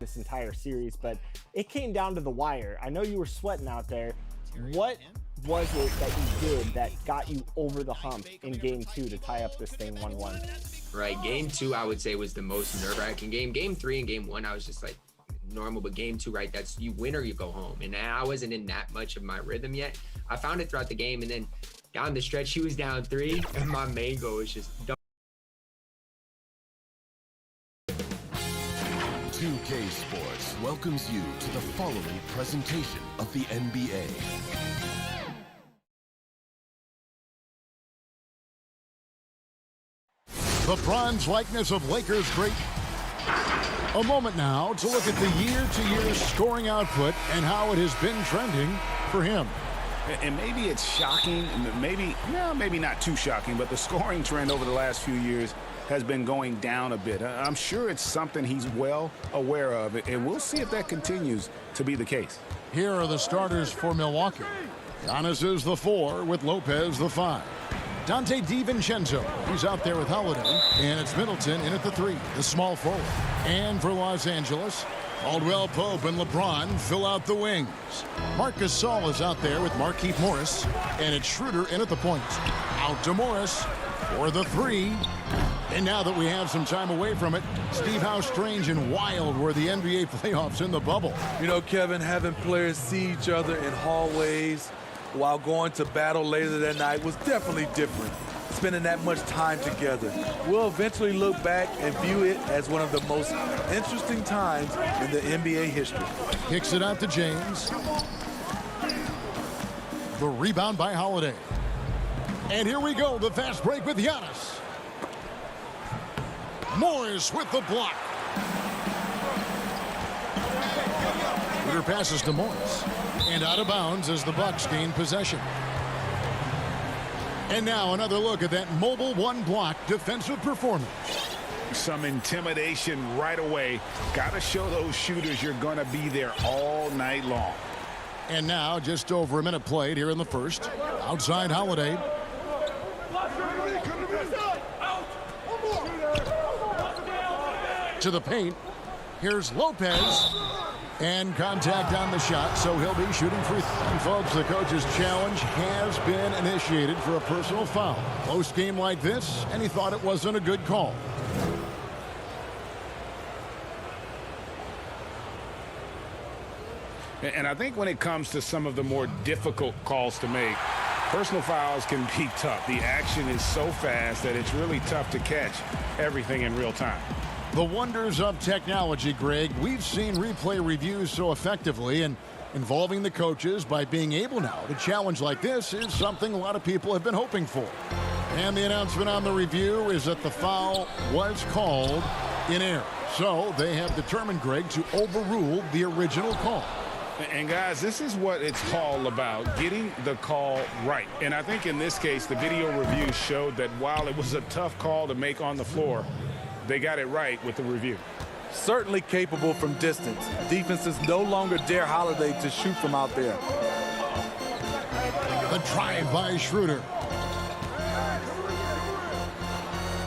this entire series, but it came down to the wire. I know you were sweating out there. What was it that you did that got you over the hump in game 2 to tie up this thing 1-1? Right, game 2 I would say was the most nerve-wracking game. Game 3 and game 1 I was just like normal, but game 2, right, that's you win or you go home. And I wasn't in that much of my rhythm yet. I found it throughout the game, and then down the stretch he was down 3 and my main goal was just 2K Sports welcomes you to the following presentation of the NBA. The bronze likeness of Lakers great. A moment now to look at the year-to-year scoring output and how it has been trending for him. And maybe it's shocking, maybe not too shocking, but the scoring trend over the last few years has been going down a bit. I'm sure it's something he's well aware of, and we'll see if that continues to be the case. Here are the starters for Milwaukee. Giannis is the 4 with Lopez the 5. Dante DiVincenzo, he's out there with Holiday, and it's Middleton in at the 3, the small forward. And for Los Angeles, Caldwell Pope and LeBron fill out the wings. Marc Gasol is out there with Markieff Morris, and it's Schroeder in at the point. Out to Morris for the 3. And now that we have some time away from it, Steve, how strange and wild were the NBA playoffs in the bubble? You know, Kevin, having players see each other in hallways while going to battle later that night was definitely different. Spending that much time together. We'll eventually look back and view it as one of the most interesting times in the NBA history. Kicks it out to James. The rebound by Holiday. And here we go, the fast break with Giannis. Morris with the block. Schroeder passes to Morris. And out of bounds as the Bucks gain possession. And now another look at that mobile one-block defensive performance. Some intimidation right away. Got to show those shooters you're going to be there all night long. And now just over a minute played here in the first. Outside Holiday. To the paint. Here's Lopez. And contact on the shot, so he'll be shooting free. And folks, the coach's challenge has been initiated for a personal foul. Close game like this, and he thought it wasn't a good call. And I think when it comes to some of the more difficult calls to make, personal fouls can be tough. The action is so fast that it's really tough to catch everything in real time. The wonders of technology, Greg. We've seen replay reviews so effectively, and involving the coaches by being able now to challenge like this is something a lot of people have been hoping for. And the announcement on the review is that the foul was called in error. So they have determined, Greg, to overrule the original call. And guys, this is what it's all about, getting the call right. And I think in this case, the video review showed that while it was a tough call to make on the floor, they got it right with the review. Certainly capable from distance. Defenses no longer dare Holiday to shoot from out there. The drive by Schroeder.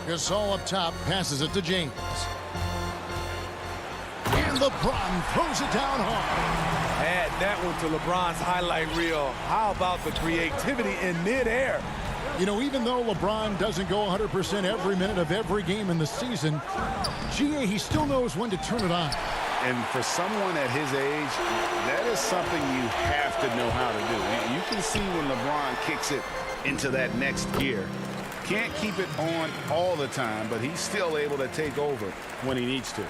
Gasol up top, passes it to James. And LeBron throws it down hard. Add that one to LeBron's highlight reel. How about the creativity in midair? You know, even though LeBron doesn't go 100% every minute of every game in the season, GA, he still knows when to turn it on. And for someone at his age, that is something you have to know how to do. You can see when LeBron kicks it into that next gear. Can't keep it on all the time, but he's still able to take over when he needs to.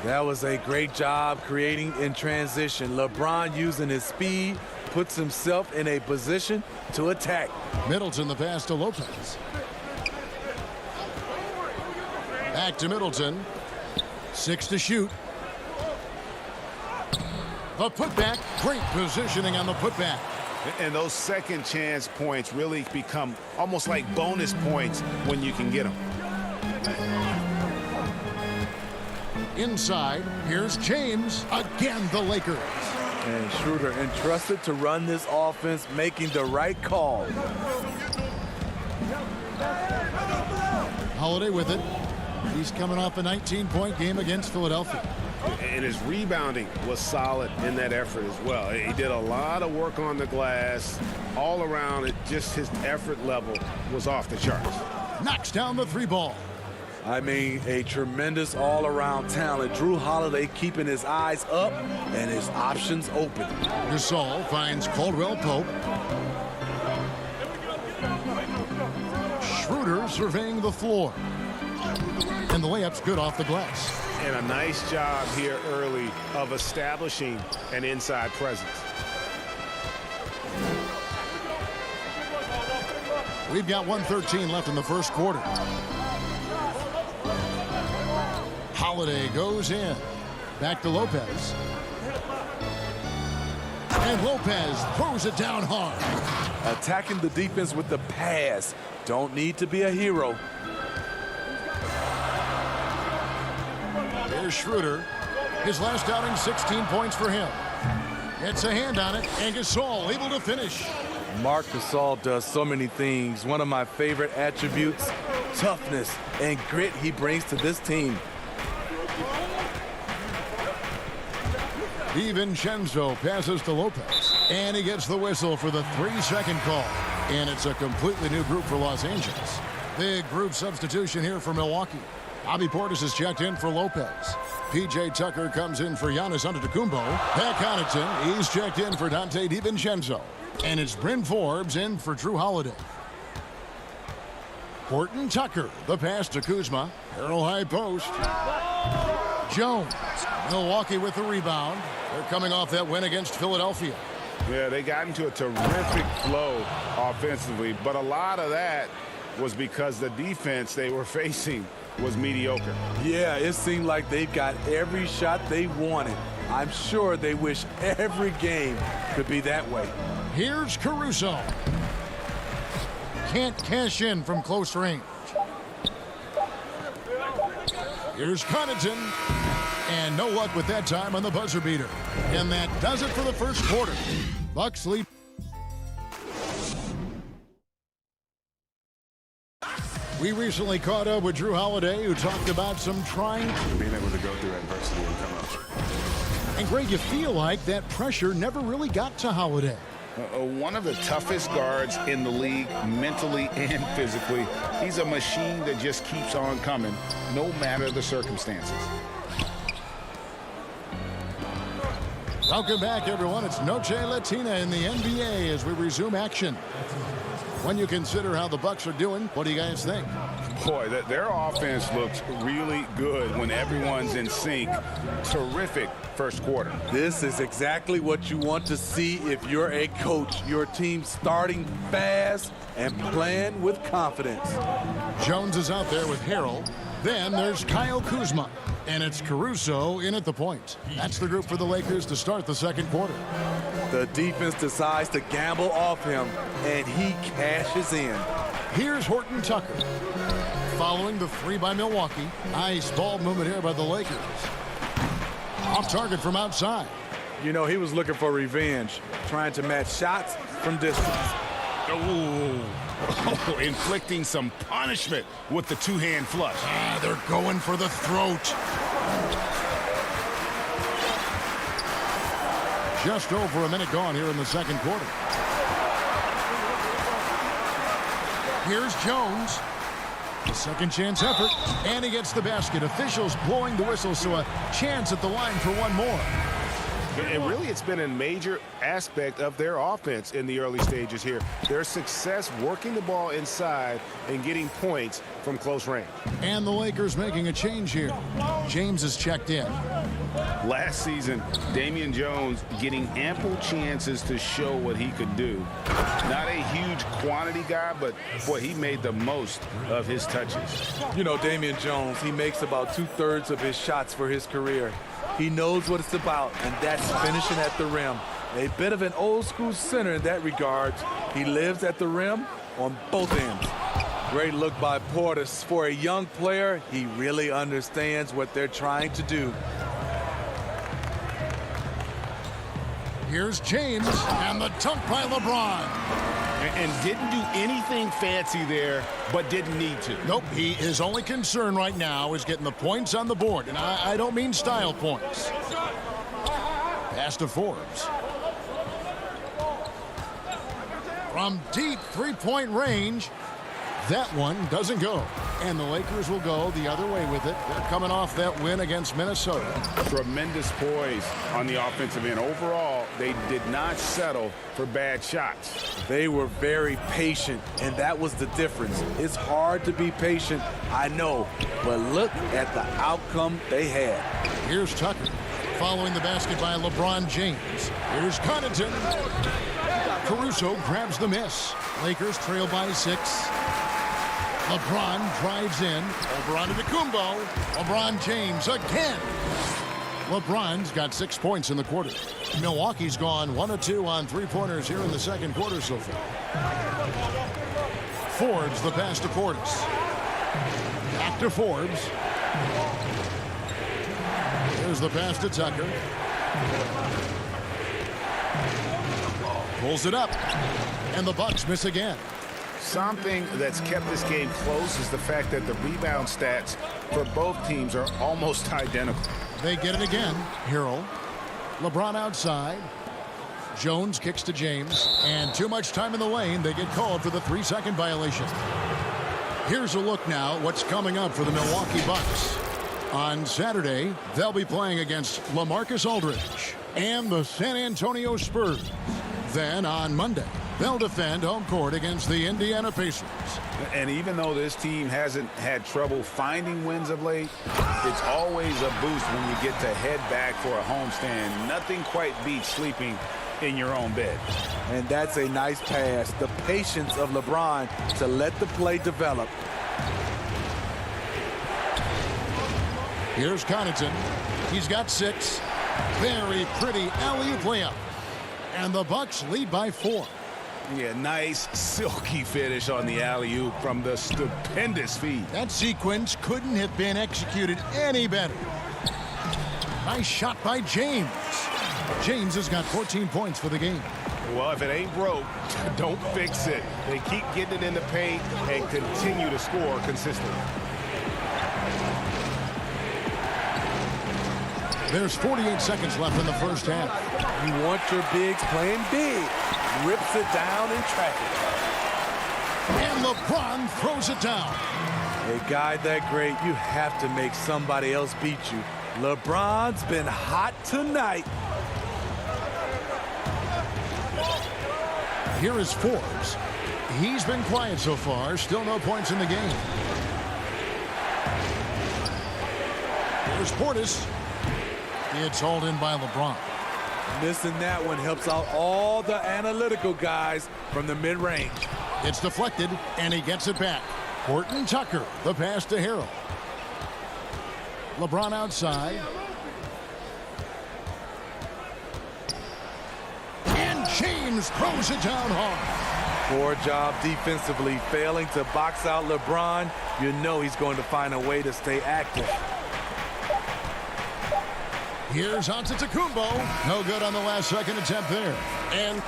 That was a great job creating in transition. LeBron using his speed puts himself in a position to attack. Middleton the pass to Lopez. Back to Middleton. 6 to shoot. The putback. Great positioning on the putback. And those second chance points really become almost like bonus points when you can get them. Inside, here's James. Again, the Lakers. And Schroeder entrusted to run this offense, making the right call. Holiday with it. He's coming off a 19-point game against Philadelphia. And his rebounding was solid in that effort as well. He did a lot of work on the glass. All around it, just his effort level was off the charts. Knocks down the three ball. I mean, a tremendous all-around talent. Drew Holiday keeping his eyes up and his options open. Gasol finds Caldwell Pope. Schroeder surveying the floor. And the layup's good off the glass. And a nice job here early of establishing an inside presence. We've got 1:13 left in the first quarter. Holiday goes in. Back to Lopez. And Lopez throws it down hard. Attacking the defense with the pass. Don't need to be a hero. There's Schroeder. His last outing, 16 points for him. Gets a hand on it, and Gasol able to finish. Marc Gasol does so many things. One of my favorite attributes, toughness and grit he brings to this team. DiVincenzo passes to Lopez, and he gets the whistle for the 3-second call. And it's a completely new group for Los Angeles. Big group substitution here for Milwaukee. Bobby Portis is checked in for Lopez. P.J. Tucker comes in for Giannis Antetokounmpo. Pat Connaughton, he's checked in for Donte DiVincenzo. And it's Bryn Forbes in for Drew Holiday. Horton Tucker, the pass to Kuzma. Harrell high post. Jones, Milwaukee with the rebound. They're coming off that win against Philadelphia. Yeah, they got into a terrific flow offensively, but a lot of that was because the defense they were facing was mediocre. Yeah, it seemed like they got every shot they wanted. I'm sure they wish every game could be that way. Here's Caruso. Can't cash in from close range. Here's Connaughton. And no luck with that time on the buzzer beater. And that does it for the first quarter. Bucks lead. We recently caught up with Drew Holiday, who talked about some trying. Being able to go through adversity and come out. And Greg, you feel like that pressure never really got to Holiday. One of the toughest guards in the league, mentally and physically. He's a machine that just keeps on coming, no matter the circumstances. Welcome back, everyone. It's Noche Latina in the NBA as we resume action. When you consider how the Bucks are doing, what do you guys think? Boy, their offense looks really good when everyone's in sync. Terrific first quarter. This is exactly what you want to see if you're a coach. Your team starting fast and playing with confidence. Jones is out there with Harrell. Then there's Kyle Kuzma. And it's Caruso in at the point. That's the group for the Lakers to start the second quarter. The defense decides to gamble off him, and he cashes in. Here's Horton Tucker. Following the three by Milwaukee. Nice ball movement here by the Lakers. Off target from outside. You know, he was looking for revenge, trying to match shots from distance. Oh, inflicting some punishment with the two-hand flush. They're going for the throat. Just over a minute gone here in the second quarter. Here's Jones. A second chance effort, and he gets the basket. Officials blowing the whistle, so a chance at the line for one more. And really, it's been a major aspect of their offense in the early stages here. Their success working the ball inside and getting points from close range. And the Lakers making a change here. James is checked in. Last season, Damian Jones getting ample chances to show what he could do. Not a huge quantity guy, but boy, he made the most of his touches. You know, Damian Jones, he makes about 2/3 of his shots for his career. He knows what it's about, and that's finishing at the rim. A bit of an old-school center in that regard. He lives at the rim on both ends. Great look by Portis. For a young player, he really understands what they're trying to do. Here's James, and the dunk by LeBron. And didn't do anything fancy there, but didn't need to. Nope, his only concern right now is getting the points on the board, and I don't mean style points. Pass to Forbes. From deep three-point range, that one doesn't go. And the Lakers will go the other way with it. They're coming off that win against Minnesota. Tremendous poise on the offensive end. Overall, they did not settle for bad shots. They were very patient, and that was the difference. It's hard to be patient, I know, but look at the outcome they had. Here's Tucker following the basket by LeBron James. Here's Connaughton. Caruso grabs the miss. Lakers trail by 6. LeBron drives in. Over onto Kumbo. LeBron James again. LeBron's got 6 points in the quarter. Milwaukee's gone 1 of 2 on three-pointers here in the second quarter so far. Forbes the pass to Portis. Back to Forbes. Here's the pass to Tucker. Pulls it up. And the Bucks miss again. Something that's kept this game close is the fact that the rebound stats for both teams are almost identical. They get it again. Harrell. LeBron outside. Jones kicks to James. And too much time in the lane. They get called for the 3-second violation. Here's a look now what's coming up for the Milwaukee Bucks. On Saturday, they'll be playing against LaMarcus Aldridge and the San Antonio Spurs. Then on Monday, they'll defend home court against the Indiana Pacers. And even though this team hasn't had trouble finding wins of late, it's always a boost when you get to head back for a homestand. Nothing quite beats sleeping in your own bed. And that's a nice pass. The patience of LeBron to let the play develop. Here's Connaughton. He's got 6. Very pretty alley-oop layup. And the Bucks lead by 4. Yeah, nice silky finish on the alley-oop from the stupendous feed. That sequence couldn't have been executed any better. Nice shot by James. James has got 14 points for the game. Well, if it ain't broke, don't fix it. They keep getting it in the paint and continue to score consistently. There's 48 seconds left in the first half. You want your bigs playing big. Rips it down in traffic. And LeBron throws it down. A guy that great, you have to make somebody else beat you. LeBron's been hot tonight. Here is Forbes. He's been quiet so far. Still no points in the game. Here's Portis. It's hauled in by LeBron. Missing that one helps out all the analytical guys from the mid-range. It's deflected, and he gets it back. Horton Tucker, the pass to Harrell. LeBron outside. And James throws it down hard. Poor job defensively, failing to box out LeBron. You know he's going to find a way to stay active. Here's Antetokounmpo. No good on the last second attempt there. And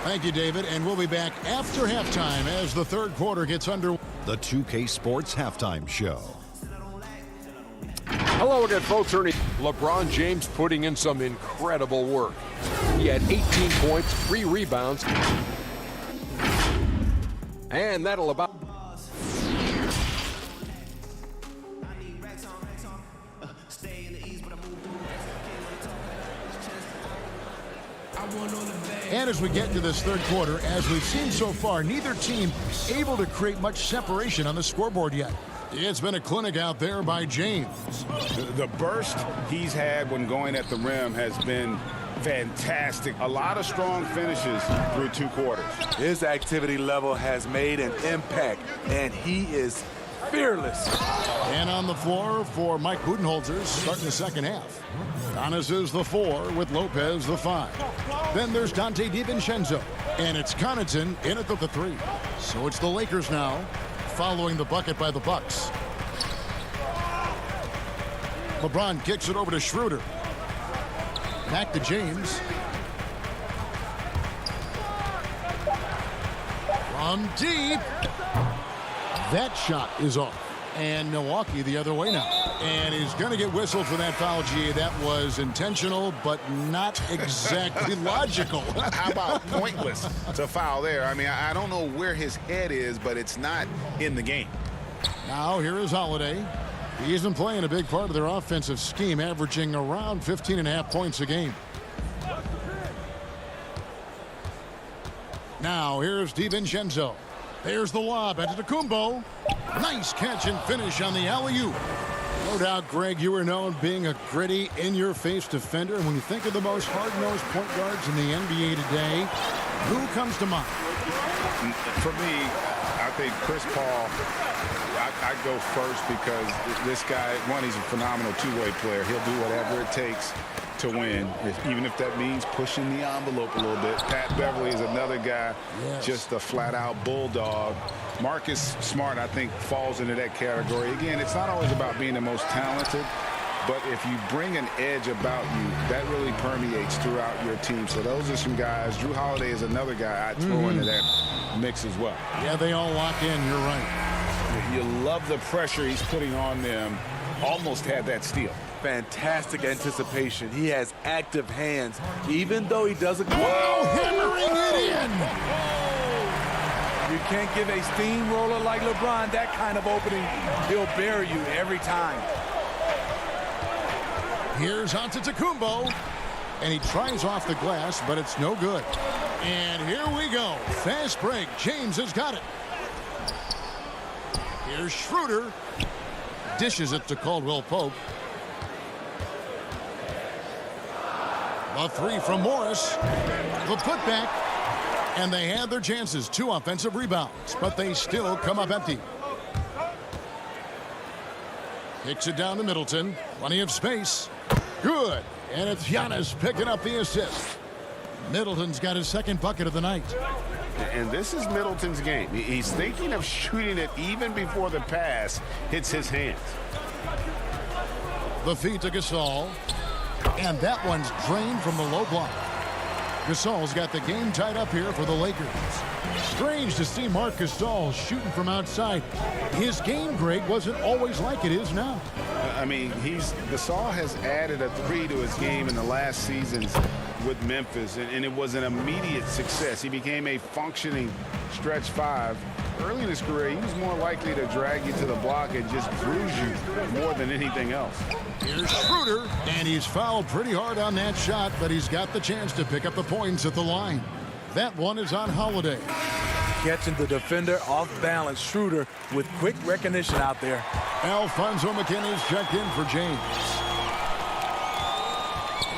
thank you, David. And we'll be back after halftime as the third quarter gets under. The 2K Sports Halftime Show. Hello again, folks. Ernie. LeBron James putting in some incredible work. He had 18 points, 3 rebounds. And that'll about... And as we get into this third quarter, as we've seen so far, neither team able to create much separation on the scoreboard yet. It's been a clinic out there by James. The burst he's had when going at the rim has been fantastic. A lot of strong finishes through 2 quarters. His activity level has made an impact, and he is fearless. And on the floor for Mike Budenholzer starting the second half. Giannis is the 4 with Lopez the 5. Then there's Donte DiVincenzo. And it's Connaughton in at the 3. So it's the Lakers now following the bucket by the Bucks. LeBron kicks it over to Schroeder. Back to James. From deep. That shot is off. And Milwaukee the other way now. And he's going to get whistled for that foul, G. That was intentional, but not exactly logical. How about pointless to foul there? I mean, I don't know where his head is, but it's not in the game. Now here is Holiday. He isn't playing a big part of their offensive scheme, averaging around 15.5 points a game. Now here's DiVincenzo. There's the lob into Kumbo. Nice catch and finish on the alley-oop. No doubt, Greg, you are known being a gritty, in-your-face defender. And when you think of the most hard-nosed point guards in the NBA today, who comes to mind? For me, I think Chris Paul. I go first because this guy, one, he's a phenomenal two-way player. He'll do whatever it takes to win, even if that means pushing the envelope a little bit. Pat Beverly is another guy, just a flat-out bulldog. Marcus Smart, I think, falls into that category. Again, it's not always about being the most talented, but if you bring an edge about you, that really permeates throughout your team. So those are some guys. Drew Holiday is another guy I'd throw into that mix as well. Yeah, they all lock in. You're right. You love the pressure he's putting on them. Almost had that steal. Fantastic anticipation. He has active hands, even though he doesn't. Whoa, hammering it in. You can't give a steamroller like LeBron that kind of opening. He'll bury you every time. Here's Antetokounmpo, and he tries off the glass, but it's no good. And here we go. Fast break. James has got it. Here's Schroeder. Dishes it to Caldwell Pope. The three from Morris. The putback. And they had their chances. 2 offensive rebounds, but they still come up empty. Kicks it down to Middleton. Plenty of space. Good. And it's Giannis picking up the assist. Middleton's got his second bucket of the night. And this is Middleton's game. He's thinking of shooting it even before the pass hits his hands. The feed to Gasol. And that one's drained from the low block. Gasol's got the game tied up here for the Lakers. Strange to see Marc Gasol shooting from outside. His game, Greg, wasn't always like it is now. I mean, Gasol has added a 3 to his game in the last seasons with Memphis, and it was an immediate success. He became a functioning stretch 5. Early in his career, he was more likely to drag you to the block and just bruise you more than anything else. Here's Schroeder, and he's fouled pretty hard on that shot, but he's got the chance to pick up the points at the line. That one is on Holiday. Catching the defender off balance. Schroeder with quick recognition out there. Alfonso McKinney's checked in for James.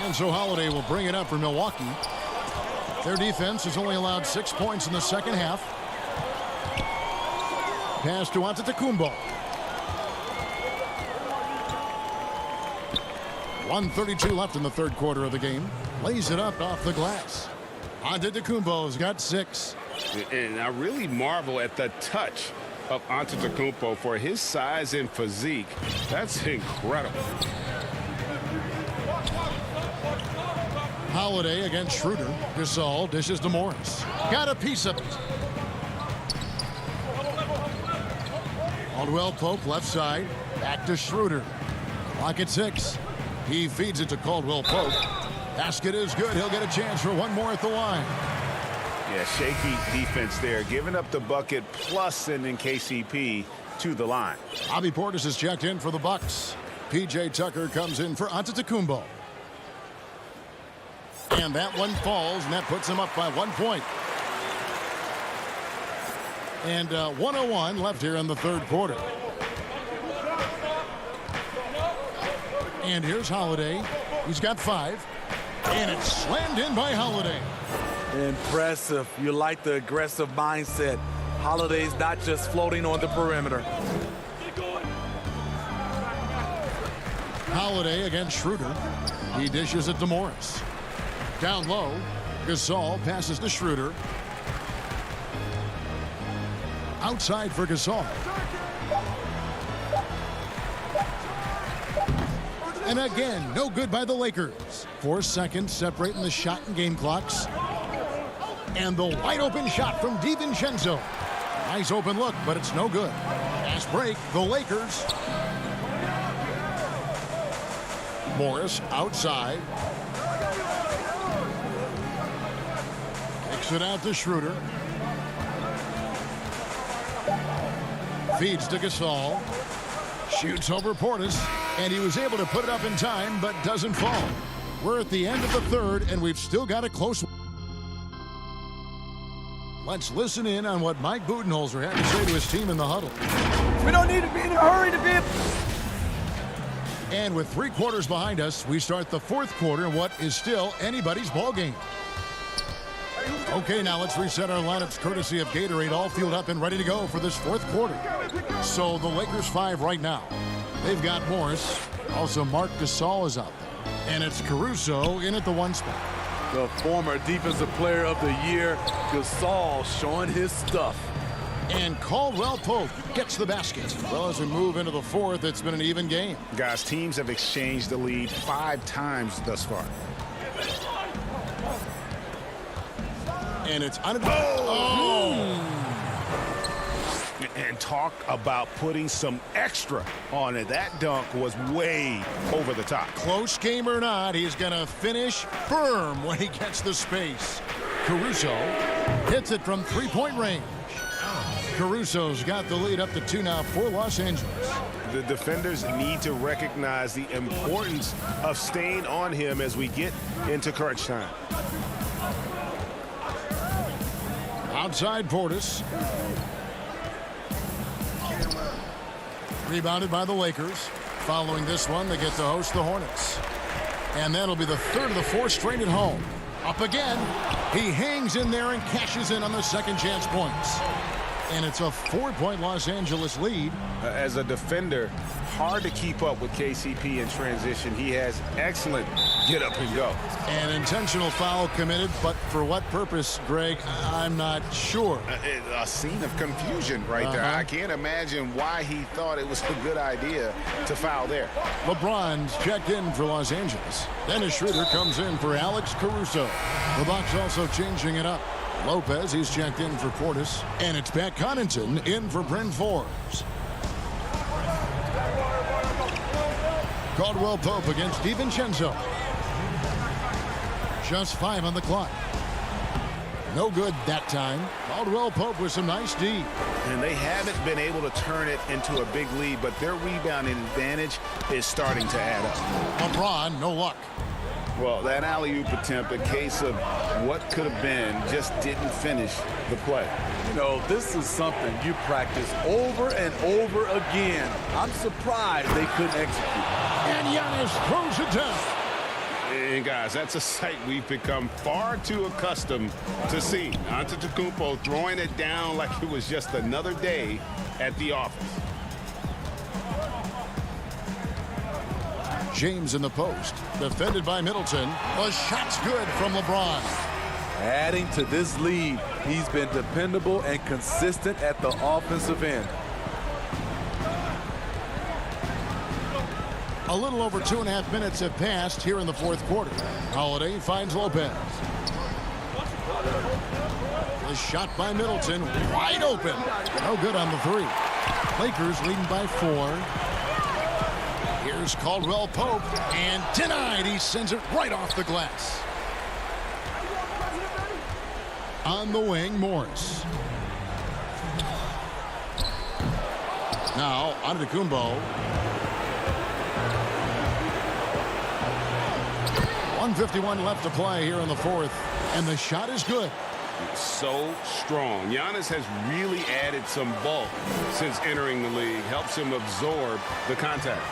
And so Holiday will bring it up for Milwaukee. Their defense has only allowed 6 points in the second half. Pass to Antetokounmpo. 1:32 left in the third quarter of the game. Lays it up off the glass. Antetokounmpo's got 6. And I really marvel at the touch of Antetokounmpo for his size and physique. That's incredible. Holiday against Schroeder. Gasol dishes to Morris. Got a piece of it. Caldwell Pope left side. Back to Schroeder. Clock at 6. He feeds it to Caldwell Pope. Basket is good. He'll get a chance for one more at the line. Yeah, shaky defense there. Giving up the bucket plus sending KCP to the line. Bobby Portis is checked in for the Bucks. P.J. Tucker comes in for Antetokounmpo. And that one falls, and that puts him up by 1 point. And 1:01 left here in the third quarter. And here's Holiday. He's got 5. And it's slammed in by Holiday. Impressive. You like the aggressive mindset. Holiday's not just floating on the perimeter. Holiday against Schroeder. He dishes it to Morris. Down low. Gasol passes to Schroeder. Outside for Gasol. And again, no good by the Lakers. 4 seconds separating the shot and game clocks. And the wide open shot from DiVincenzo. Nice open look, but it's no good. Fast break, the Lakers. Morris outside. Kicks it out to Schroeder. Feeds to Gasol. Shoots over Portis. And he was able to put it up in time, but doesn't fall. We're at the end of the third, and we've still got a close one. Let's listen in on what Mike Budenholzer had to say to his team in the huddle. We don't need to be in a hurry to be. And with 3 quarters behind us, we start the 4th quarter in what is still anybody's ball game. Okay, now let's reset our lineups courtesy of Gatorade, all fueled up and ready to go for this 4th quarter. So the Lakers 5 right now. They've got Morris. Also, Marc Gasol is out there. And it's Caruso in at the 1 spot. The former Defensive Player of the Year, Gasol, showing his stuff. And Caldwell Pope gets the basket. Well, as we move into the 4th, it's been an even game. Guys, teams have exchanged the lead 5 times thus far. And it's under. Oh! And talk about putting some extra on it. That dunk was way over the top. Close game or not, he's going to finish firm when he gets the space. Caruso hits it from 3-point range. Caruso's got the lead up to 2 now for Los Angeles. The defenders need to recognize the importance of staying on him as we get into crunch time. Outside Portis. Rebounded by the Lakers. Following this one, they get to host the Hornets. And that'll be the 3rd of the 4 straight at home. Up again. He hangs in there and cashes in on the second chance points. And it's a 4-point Los Angeles lead. As a defender, hard to keep up with KCP in transition. He has excellent get up and go. An intentional foul committed, but for what purpose, Greg, I'm not sure. A scene of confusion right there. I can't imagine why he thought it was a good idea to foul there. LeBron's checked in for Los Angeles. Dennis Schroeder comes in for Alex Caruso. The Bucks also changing it up. Lopez, he's checked in for Portis. And it's Pat Connaughton in for Bryn Forbes. Caldwell Pope against DiVincenzo. Just 5 on the clock. No good that time. Caldwell Pope with some nice D. And they haven't been able to turn it into a big lead, but their rebounding advantage is starting to add up. LeBron, no luck. Well, that alley-oop attempt, a case of what could have been, just didn't finish the play. You know, this is something you practice over and over again. I'm surprised they couldn't execute. And Giannis throws it down. And guys, that's a sight we've become far too accustomed to seeing. Antetokounmpo throwing it down like it was just another day at the office. James in the post, defended by Middleton. The shot's good from LeBron. Adding to this lead, he's been dependable and consistent at the offensive end. A little over 2.5 minutes have passed here in the 4th quarter. Holiday finds Lopez. The shot by Middleton, wide open. No good on the 3. Lakers leading by 4. Here's Caldwell Pope, and denied. He sends it right off the glass. On the wing, Morris. Now, Antetokounmpo. 1:51 left to play here in the 4th, and the shot is good. So strong. Giannis has really added some bulk since entering the league. Helps him absorb the contact.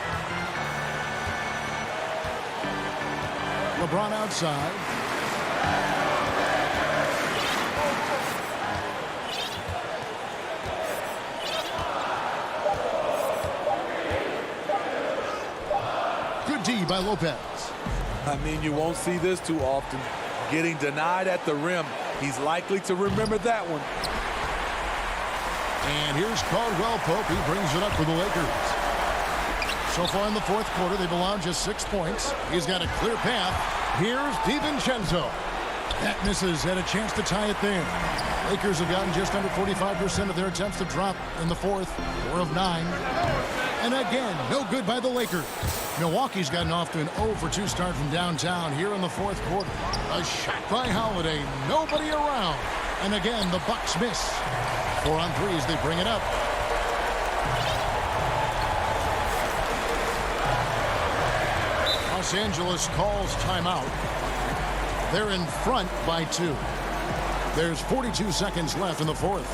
LeBron outside. Good D by Lopez. I mean, you won't see this too often. Getting denied at the rim. He's likely to remember that one. And here's Caldwell Pope. He brings it up for the Lakers. So far in the 4th quarter, they've allowed just 6 points. He's got a clear path. Here's DiVincenzo. That misses. Had a chance to tie it there. Lakers have gotten just under 45% of their attempts to drop in the fourth. 4 of 9. And again, no good by the Lakers. Milwaukee's gotten off to an 0 for 2 start from downtown here in the fourth quarter. A shot by Holiday. Nobody around. And again, the Bucks miss. 4 on 3 as they bring it up. Los Angeles calls timeout. They're in front by 2. There's 42 seconds left in the fourth.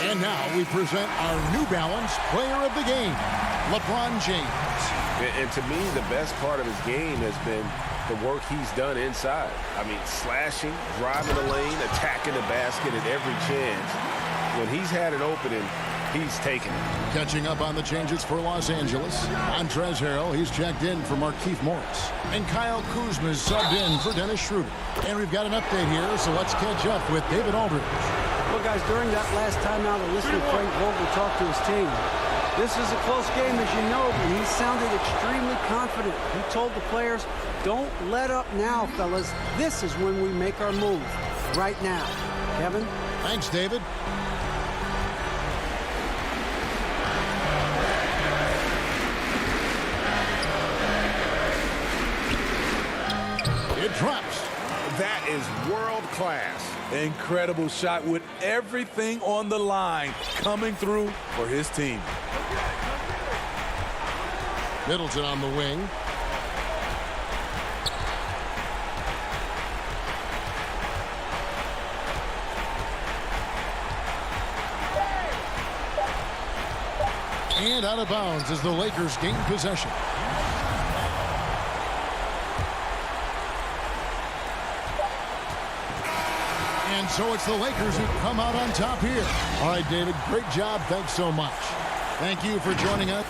And now we present our New Balance Player of the Game, LeBron James. And to me, the best part of his game has been the work he's done inside. I mean, slashing, driving the lane, attacking the basket at every chance. When he's had an opening, he's taken it. Catching up on the changes for Los Angeles. Montrezl Harrell, he's checked in for Markieff Morris. And Kyle Kuzma's subbed in for Dennis Schroeder. And we've got an update here, so let's catch up with David Aldridge. Well, guys, during that last timeout, I listened to Frank Vogel talk to his team. This is a close game, as you know, but he sounded extremely confident. He told the players, don't let up now, fellas. This is when we make our move. Right now. Kevin? Thanks, David. It drops. That is world class. Incredible shot with everything on the line coming through for his team. Middleton on the wing. And out of bounds as the Lakers gain possession. And so it's the Lakers who come out on top here. All right, David, great job. Thanks so much. Thank you for joining us.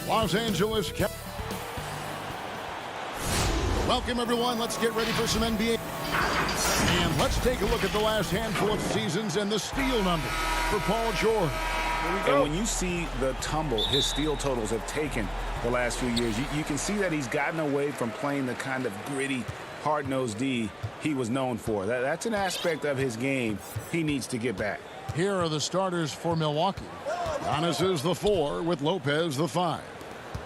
Los Angeles. Welcome, everyone. Let's get ready for some NBA. And let's take a look at the last handful of seasons and the steal number for Paul George. And when you see the tumble his steal totals have taken the last few years, you can see that he's gotten away from playing the kind of gritty, hard-nosed D he was known for. That's an aspect of his game he needs to get back. Here are the starters for Milwaukee. Giannis is the 4 with Lopez the 5.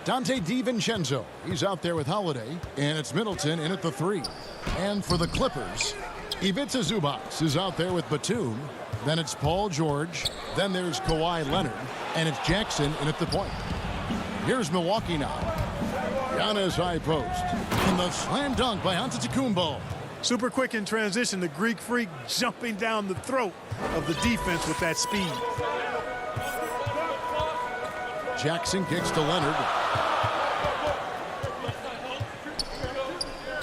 Dante DiVincenzo, he's out there with Holiday, and it's Middleton in at the 3. And for the Clippers, Ivica Zubac is out there with Batum. Then it's Paul George. Then there's Kawhi Leonard, and it's Jackson in at the point. Here's Milwaukee now. Giannis high post. And the slam dunk by Antetokounmpo. Super quick in transition. The Greek freak jumping down the throat of the defense with that speed. Jackson kicks to Leonard.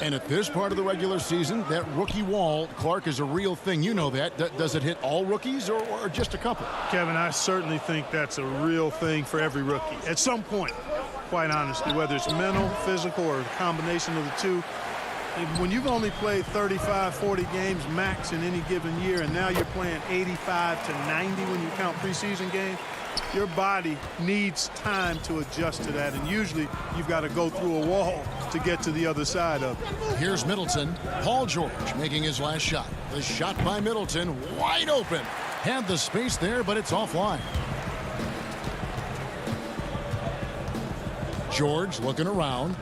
And at this part of the regular season, that rookie wall, Clark, is a real thing. You know that. Does it hit all rookies or just a couple? Kevin, I certainly think that's a real thing for every rookie. At some point, quite honestly, whether it's mental, physical, or a combination of the two, when you've only played 35, 40 games max in any given year, and now you're playing 85 to 90 when you count preseason games, your body needs time to adjust to that, and usually you've got to go through a wall to get to the other side of it. Here's Middleton. Paul George making his last shot. The shot by Middleton, wide open. Had the space there, but it's offline. George looking around.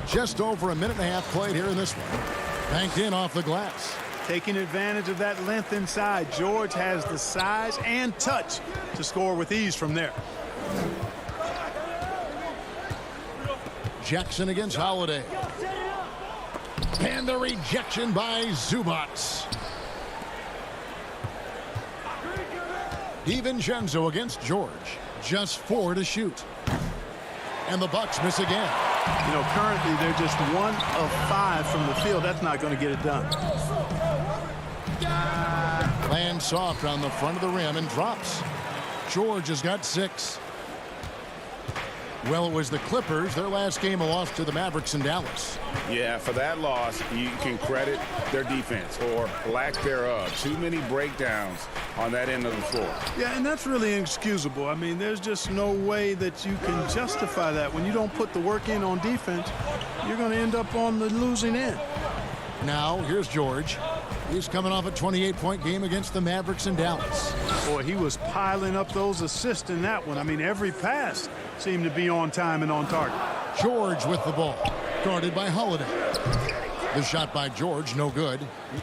Just over a minute and a half played here in this one. Banked in off the glass. Taking advantage of that length inside, George has the size and touch to score with ease from there. Jackson against Holiday. And the rejection by Zubac. DiVincenzo against George. Just 4 to shoot. And the Bucks miss again. You know, currently they're just 1 of 5 from the field. That's not going to get it done. Lands soft on the front of the rim and drops. George has got 6. Well, it was the Clippers. Their last game a loss to the Mavericks in Dallas. Yeah, for that loss, you can credit their defense or lack thereof. Too many breakdowns on that end of the floor. Yeah, and that's really inexcusable. I mean, there's just no way that you can justify that. When you don't put the work in on defense, you're going to end up on the losing end. Now, here's George. He's coming off a 28-point game against the Mavericks in Dallas. Boy, he was piling up those assists in that one. I mean, every pass seemed to be on time and on target. George with the ball, guarded by Holiday. The shot by George, no good.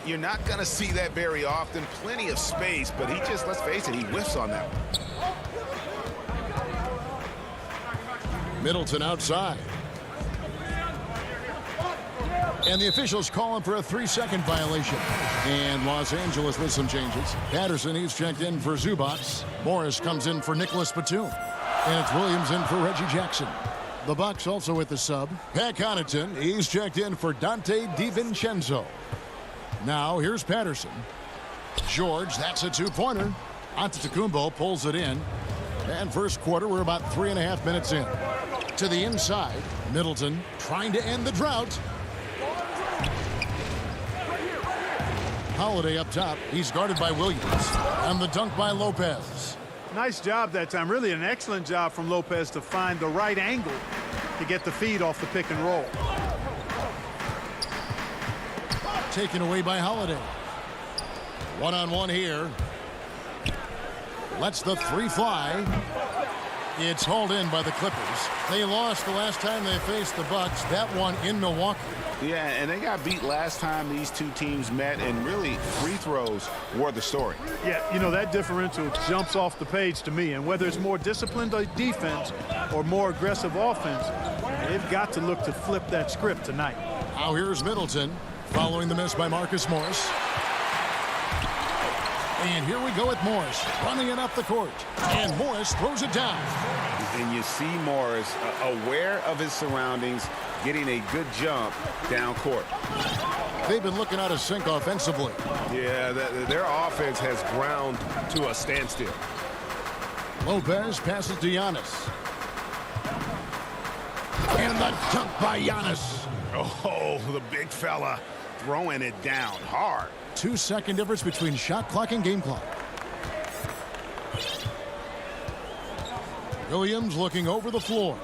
You're not going to see that very often. Plenty of space, but he just, let's face it, he whiffs on that one. Middleton outside. And the officials calling for a 3-second violation. And Los Angeles with some changes. Patterson, he's checked in for Zubac. Morris comes in for Nicholas Batum. And it's Williams in for Reggie Jackson. The Bucks also with the sub. Pat Connaughton, he's checked in for Dante DiVincenzo. Now here's Patterson. George, that's a 2-pointer. Antetokounmpo pulls it in. And first quarter, we're about 3.5 minutes in. To the inside, Middleton trying to end the drought. Holiday up top. He's guarded by Williams. And the dunk by Lopez. Nice job that time. Really an excellent job from Lopez to find the right angle to get the feed off the pick and roll. Taken away by Holiday. One-on-one here. Lets the 3 fly. It's hauled in by the Clippers. They lost the last time they faced the Bucks. That one in Milwaukee. Yeah, and they got beat last time these two teams met, and really free throws were the story. Yeah, you know, that differential jumps off the page to me, and whether it's more disciplined defense or more aggressive offense, they've got to look to flip that script tonight. Now here's Middleton following the miss by Marcus Morris. And here we go with Morris running it up the court, and Morris throws it down. And you see Morris aware of his surroundings, getting a good jump down court. They've been looking out of sync offensively. Yeah, their offense has ground to a standstill. Lopez passes to Giannis. And the dunk by Giannis. Oh, the big fella throwing it down hard. 2-second difference between shot clock and game clock. Williams looking over the floor.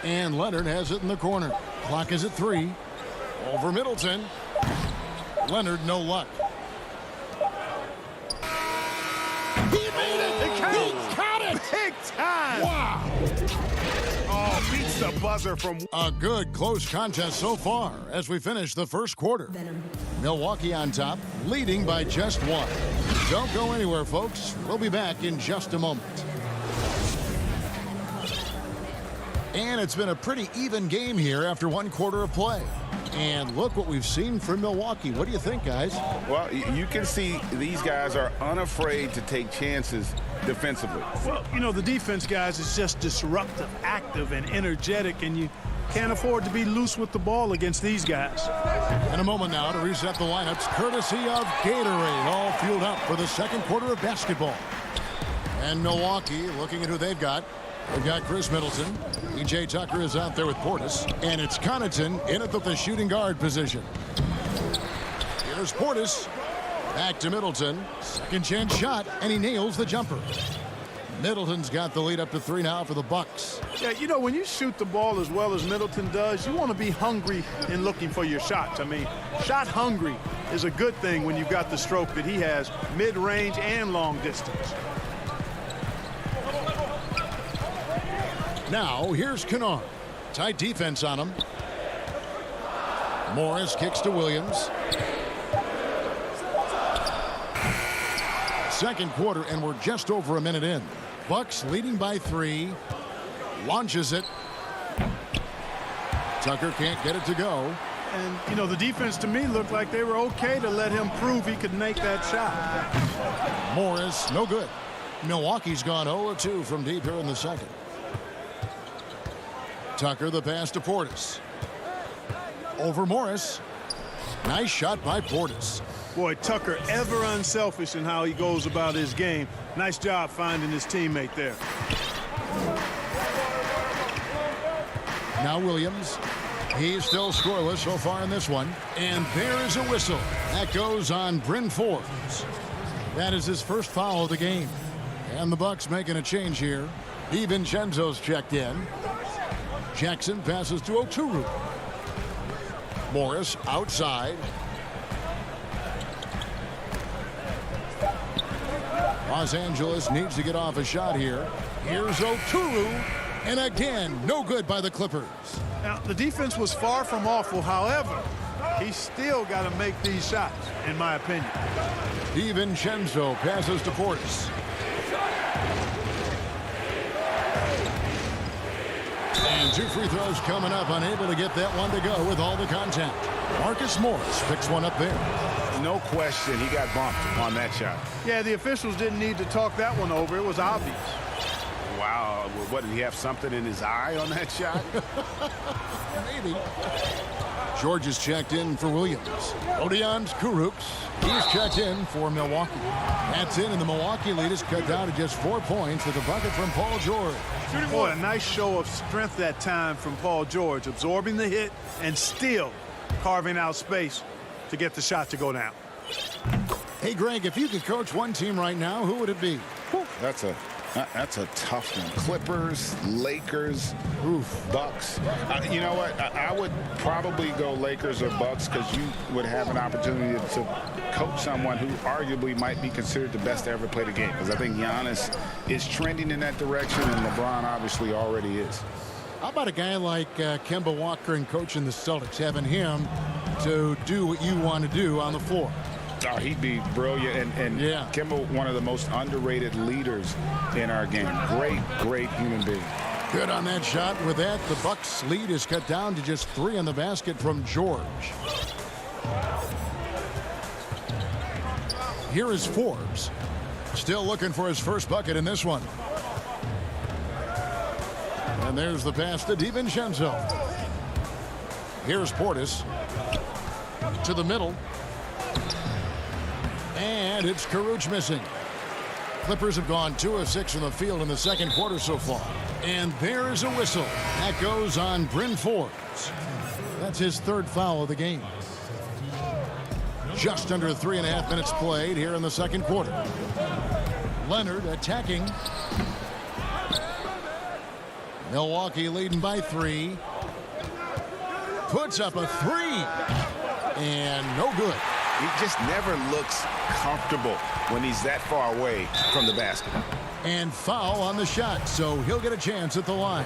And Leonard has it in the corner. Clock is at 3. Over Middleton. Leonard, no luck. He made it! He caught it! Big time! Wow! Oh, beats the buzzer from... A good close contest so far as we finish the first quarter. Milwaukee on top, leading by just 1. Don't go anywhere, folks. We'll be back in just a moment. And it's been a pretty even game here after 1 quarter of play. And look what we've seen from Milwaukee. What do you think, guys? Well, you can see these guys are unafraid to take chances defensively. Well, you know, the defense, guys, is just disruptive, active, and energetic, and you can't afford to be loose with the ball against these guys. In a moment now to reset the lineups, courtesy of Gatorade, all fueled up for the second quarter of basketball. And Milwaukee, looking at who they've got. They've got Chris Middleton. E.J. Tucker is out there with Portis. And it's Connaughton in at the shooting guard position. Here's Portis. Back to Middleton. Second chance shot, and he nails the jumper. Middleton's got the lead up to 3 now for the Bucks. Yeah, you know, when you shoot the ball as well as Middleton does, you want to be hungry in looking for your shots. I mean, shot hungry is a good thing when you've got the stroke that he has, mid-range and long distance. Now, here's Kennard. Tight defense on him. Morris kicks to Williams. Second quarter, and we're just over a minute in. Bucks leading by 3. Launches it. Tucker can't get it to go. And, you know, the defense to me looked like they were okay to let him prove he could make that shot. Morris, no good. Milwaukee's gone 0-2 from deep here in the second. Tucker, the pass to Portis. Over Morris. Nice shot by Portis. Boy, Tucker ever unselfish in how he goes about his game. Nice job finding his teammate there. Now Williams. He's still scoreless so far in this one. And there is a whistle. That goes on Bryn Forbes. That is his first foul of the game. And the Bucks making a change here. DiVincenzo's checked in. Jackson passes to Oturu. Morris outside. Los Angeles needs to get off a shot here. Here's Oturu. And again, no good by the Clippers. Now, the defense was far from awful. However, he's still got to make these shots, in my opinion. DiVincenzo passes to Portis. And 2 free throws coming up, unable to get that one to go with all the contact. Marcus Morris picks one up there. No question, he got bumped on that shot. Yeah, the officials didn't need to talk that one over. It was obvious. Wow, what, did he have something in his eye on that shot? Maybe. George is checked in for Williams. Odion Kurucs, he's checked in for Milwaukee. That's in, and the Milwaukee lead is cut down to just 4 points with a bucket from Paul George. Boy, a nice show of strength that time from Paul George, absorbing the hit and still carving out space to get the shot to go down. Hey, Greg, if you could coach one team right now, who would it be? That's a tough one. Clippers, Lakers, Bucks. You know what? I would probably go Lakers or Bucks because you would have an opportunity to coach someone who arguably might be considered the best to ever play the game. Because I think Giannis is trending in that direction, and LeBron obviously already is. How about a guy like Kemba Walker and coaching the Celtics, having him to do what you want to do on the floor? Oh, he'd be brilliant, and yeah. Kemba, one of the most underrated leaders in our game. Great human being. Good on that shot. With that, the Bucks lead is cut down to just 3 on the basket from George. Here is Forbes. Still looking for his first bucket in this one. And there's the pass to DiVincenzo. Here's Portis to the middle. And it's Caruch missing. Clippers have gone 2 of 6 from the field in the second quarter so far. And there's a whistle. That goes on Bryn Forbes. That's his 3rd foul of the game. Just under 3.5 minutes played here in the second quarter. Leonard attacking. Milwaukee leading by 3. Puts up a 3. And no good. He just never looks comfortable when he's that far away from the basket. And foul on the shot, so he'll get a chance at the line.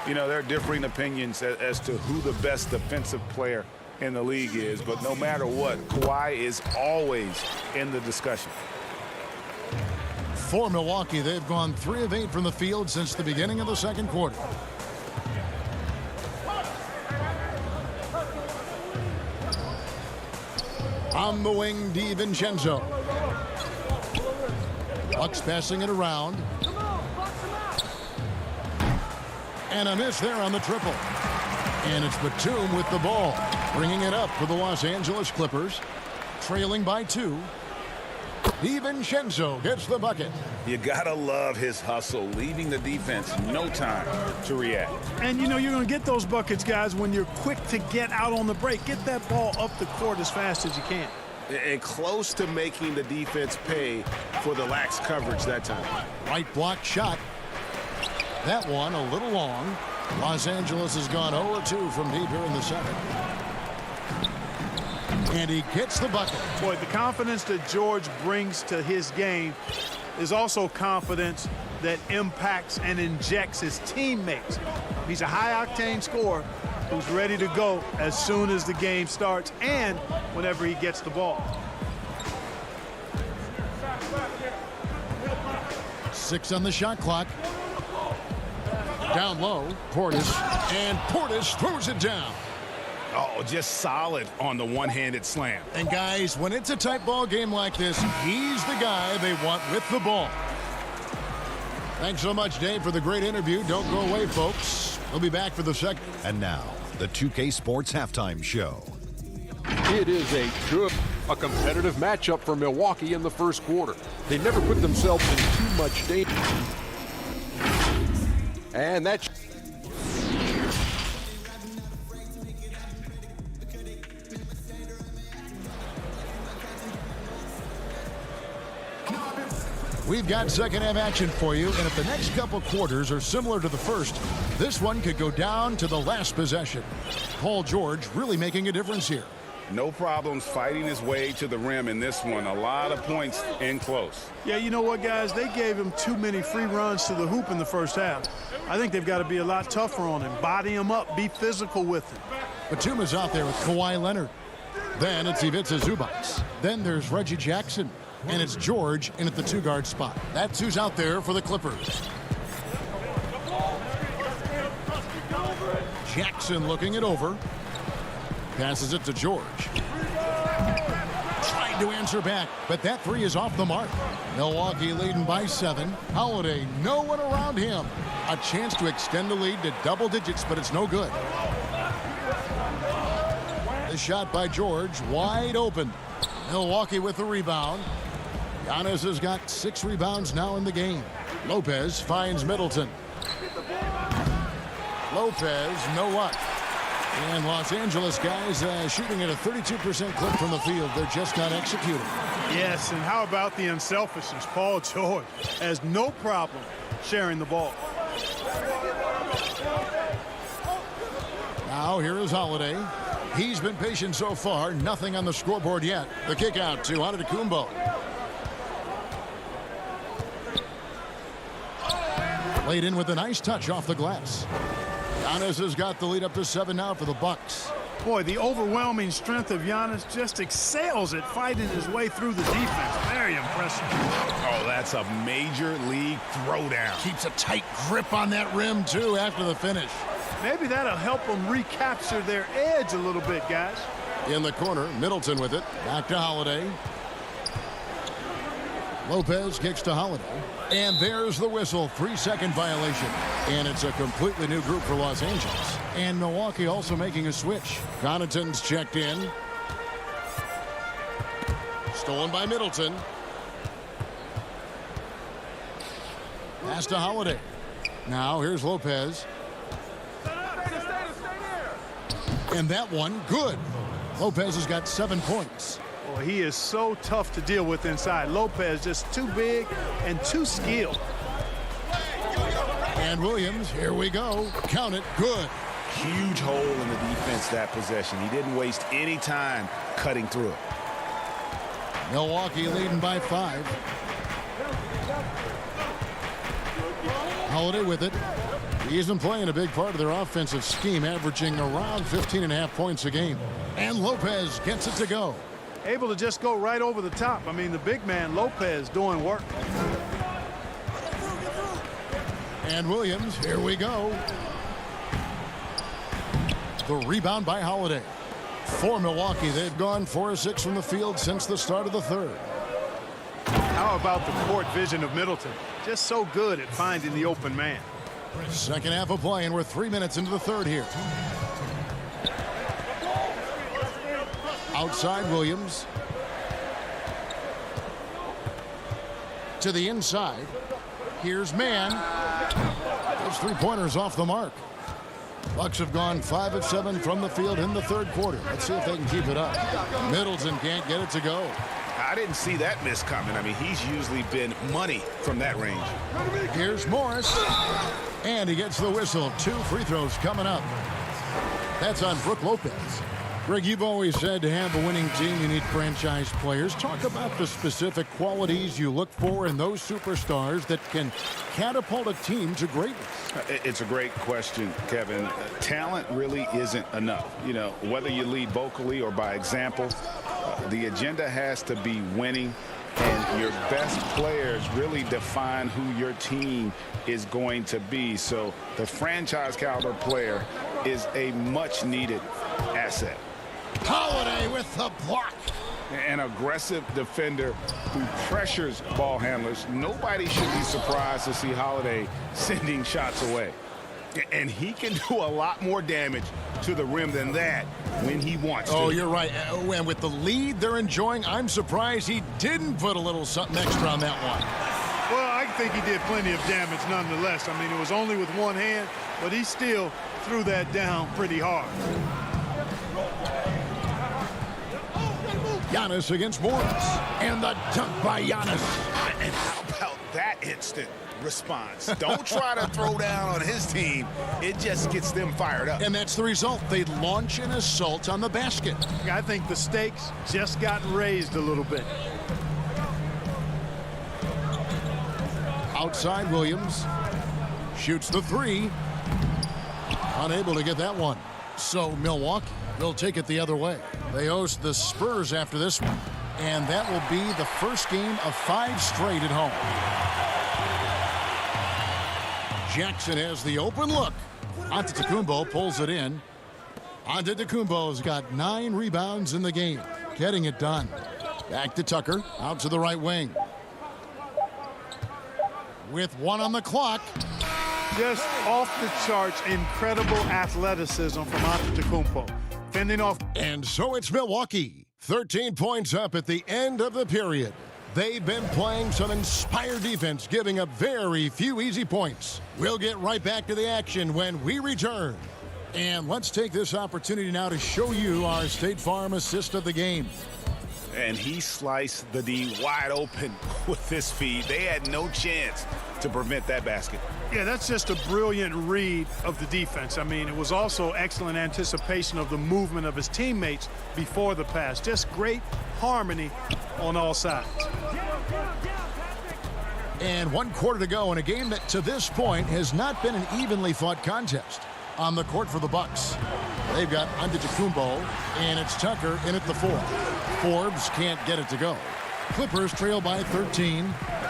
You know, there are differing opinions as to who the best defensive player in the league is, but no matter what, Kawhi is always in the discussion. For Milwaukee, they've gone 3 of 8 from the field since the beginning of the second quarter. On the wing, DiVincenzo. Bucks passing it around. And a miss there on the triple. And it's Batum with the ball, bringing it up for the Los Angeles Clippers, trailing by 2. DiVincenzo gets the bucket. You gotta love his hustle, leaving the defense no time to react. And you know you're going to get those buckets, guys, when you're quick to get out on the break. Get that ball up the court as fast as you can. And close to making the defense pay for the lax coverage that time. Right block shot. That one a little long. Los Angeles has gone 0-2 from deep here in the second. And he gets the bucket. Boy, the confidence that George brings to his game is also confidence that impacts and injects his teammates. He's a high-octane scorer who's ready to go as soon as the game starts and whenever he gets the ball. 6 on the shot clock. Down low, Portis, and Portis throws it down. Oh, just solid on the one-handed slam. And guys, when it's a tight ball game like this, he's the guy they want with the ball. Thanks so much, Dave, for the great interview. Don't go away, folks. We'll be back for the second. And now, the 2K Sports Halftime Show. It is a competitive matchup for Milwaukee in the first quarter. They never put themselves in too much danger. And that's we've got second half action for you, and if the next couple quarters are similar to the first, this one could go down to the last possession. Paul George really making a difference here. No problems fighting his way to the rim in this one. A lot of points in close. Yeah, you know what, guys? They gave him too many free runs to the hoop in the first half. I think they've got to be a lot tougher on him. Body him up. Be physical with him. Batum is out there with Kawhi Leonard. Then it's Ivica Zubac. Then there's Reggie Jackson. And it's George in at the 2-guard spot. That's who's out there for the Clippers. Jackson looking it over. Passes it to George. Tried to answer back, but that 3 is off the mark. Milwaukee leading by 7. Holiday, no one around him. A chance to extend the lead to double digits, but it's no good. The shot by George, wide open. Milwaukee with the rebound. Giannis has got 6 rebounds now in the game. Lopez finds Middleton. Lopez, no luck. And Los Angeles guys shooting at a 32% clip from the field. They're just not executing. Yes, and how about the unselfishness? Paul George has no problem sharing the ball. Now here is Holiday. He's been patient so far. Nothing on the scoreboard yet. The kick out to Antetokounmpo. Laid in with a nice touch off the glass. Giannis has got the lead up to 7 now for the Bucks. Boy, the overwhelming strength of Giannis just excels at fighting his way through the defense. Very impressive. Oh, that's a major league throwdown. Keeps a tight grip on that rim, too, after the finish. Maybe that'll help them recapture their edge a little bit, guys. In the corner, Middleton with it. Back to Holiday. Lopez kicks to Holiday. And there's the whistle. 3-second violation. And it's a completely new group for Los Angeles. And Milwaukee also making a switch. Connaughton's checked in. Stolen by Middleton. Pass to Holiday. Now here's Lopez. And that one, good. Lopez has got 7 points. Well, he is so tough to deal with inside. Lopez just too big and too skilled. And Williams, here we go. Count it, good. Huge hole in the defense that possession. He didn't waste any time cutting through it. Milwaukee leading by 5. Holiday with it. He's been playing a big part of their offensive scheme, averaging around 15.5 points a game. And Lopez gets it to go. Able to just go right over the top. I mean, the big man, Lopez, doing work. And Williams, here we go. The rebound by Holiday. For Milwaukee, they've gone 4 of 6 from the field since the start of the third. How about the court vision of Middleton? Just so good at finding the open man. Second half of play, and we're 3 minutes into the third here. Outside Williams. To the inside. Here's Mann. Those 3-pointers off the mark. Bucks have gone 5 of 7 from the field in the third quarter. Let's see if they can keep it up. Middleton can't get it to go. I didn't see that miss coming. I mean, he's usually been money from that range. Here's Morris. And he gets the whistle. 2 free throws coming up. That's on Brook Lopez. Greg, you've always said to have a winning team, you need franchise players. Talk about the specific qualities you look for in those superstars that can catapult a team to greatness. It's a great question, Kevin. Talent really isn't enough. You know, whether you lead vocally or by example, the agenda has to be winning, and your best players really define who your team is going to be. So the franchise caliber player is a much needed asset. Holiday with the block. An aggressive defender who pressures ball handlers. Nobody should be surprised to see Holiday sending shots away. And he can do a lot more damage to the rim than that when he wants to. Oh, you're right. And with the lead they're enjoying, I'm surprised he didn't put a little something extra on that one. Well, I think he did plenty of damage nonetheless. I mean, it was only with one hand, but he still threw that down pretty hard. Giannis against Morris. And the dunk by Giannis. And how about that instant response? Don't try to throw down on his team. It just gets them fired up. And that's the result. They launch an assault on the basket. I think the stakes just got raised a little bit. Outside Williams. Shoots the 3. Unable to get that one. So Milwaukee will take it the other way. They host the Spurs after this one. And that will be the first game of 5 straight at home. Jackson has the open look. Antetokounmpo pulls it in. Antetokounmpo's got 9 rebounds in the game. Getting it done. Back to Tucker. Out to the right wing. With 1 on the clock. Just off the charts, incredible athleticism from Antetokounmpo. Fending off. And so it's Milwaukee. 13 points up at the end of the period. They've been playing some inspired defense, giving up very few easy points. We'll get right back to the action when we return. And let's take this opportunity now to show you our State Farm assist of the game. And he sliced the D wide open with this feed. They had no chance to prevent that basket. Yeah, that's just a brilliant read of the defense. I mean, it was also excellent anticipation of the movement of his teammates before the pass. Just great harmony on all sides. And 1 quarter to go in a game that to this point has not been an evenly fought contest. On the court for the Bucks, they've got Antetokounmpo, and it's Tucker in at the 4. Forbes can't get it to go. Clippers trail by 13.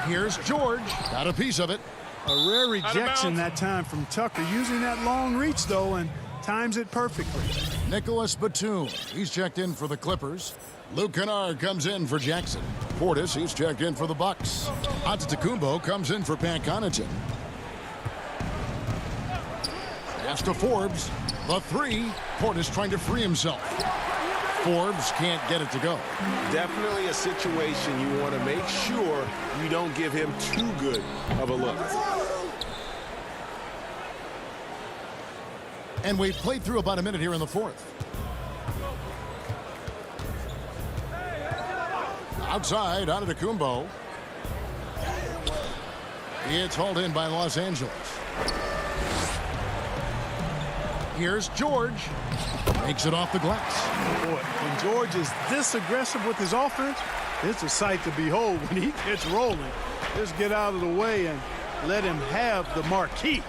Here's George. Got a piece of it. A rare rejection that time from Tucker, using that long reach, though, and times it perfectly. Nicholas Batum, he's checked in for the Clippers. Luke Kennard comes in for Jackson. Portis, he's checked in for the Bucks. Antetokounmpo comes in for Pat Connaughton. Pass to Forbes. The three. Portis trying to free himself. Forbes can't get it to go. Definitely a situation you want to make sure you don't give him too good of a look. And we've played through about a minute here in the fourth. Outside, Antetokounmpo. It's hauled in by Los Angeles. Here's George. Makes it off the glass. Boy, when George is this aggressive with his offense, it's a sight to behold when he gets rolling. Just get out of the way and let him have the marquee.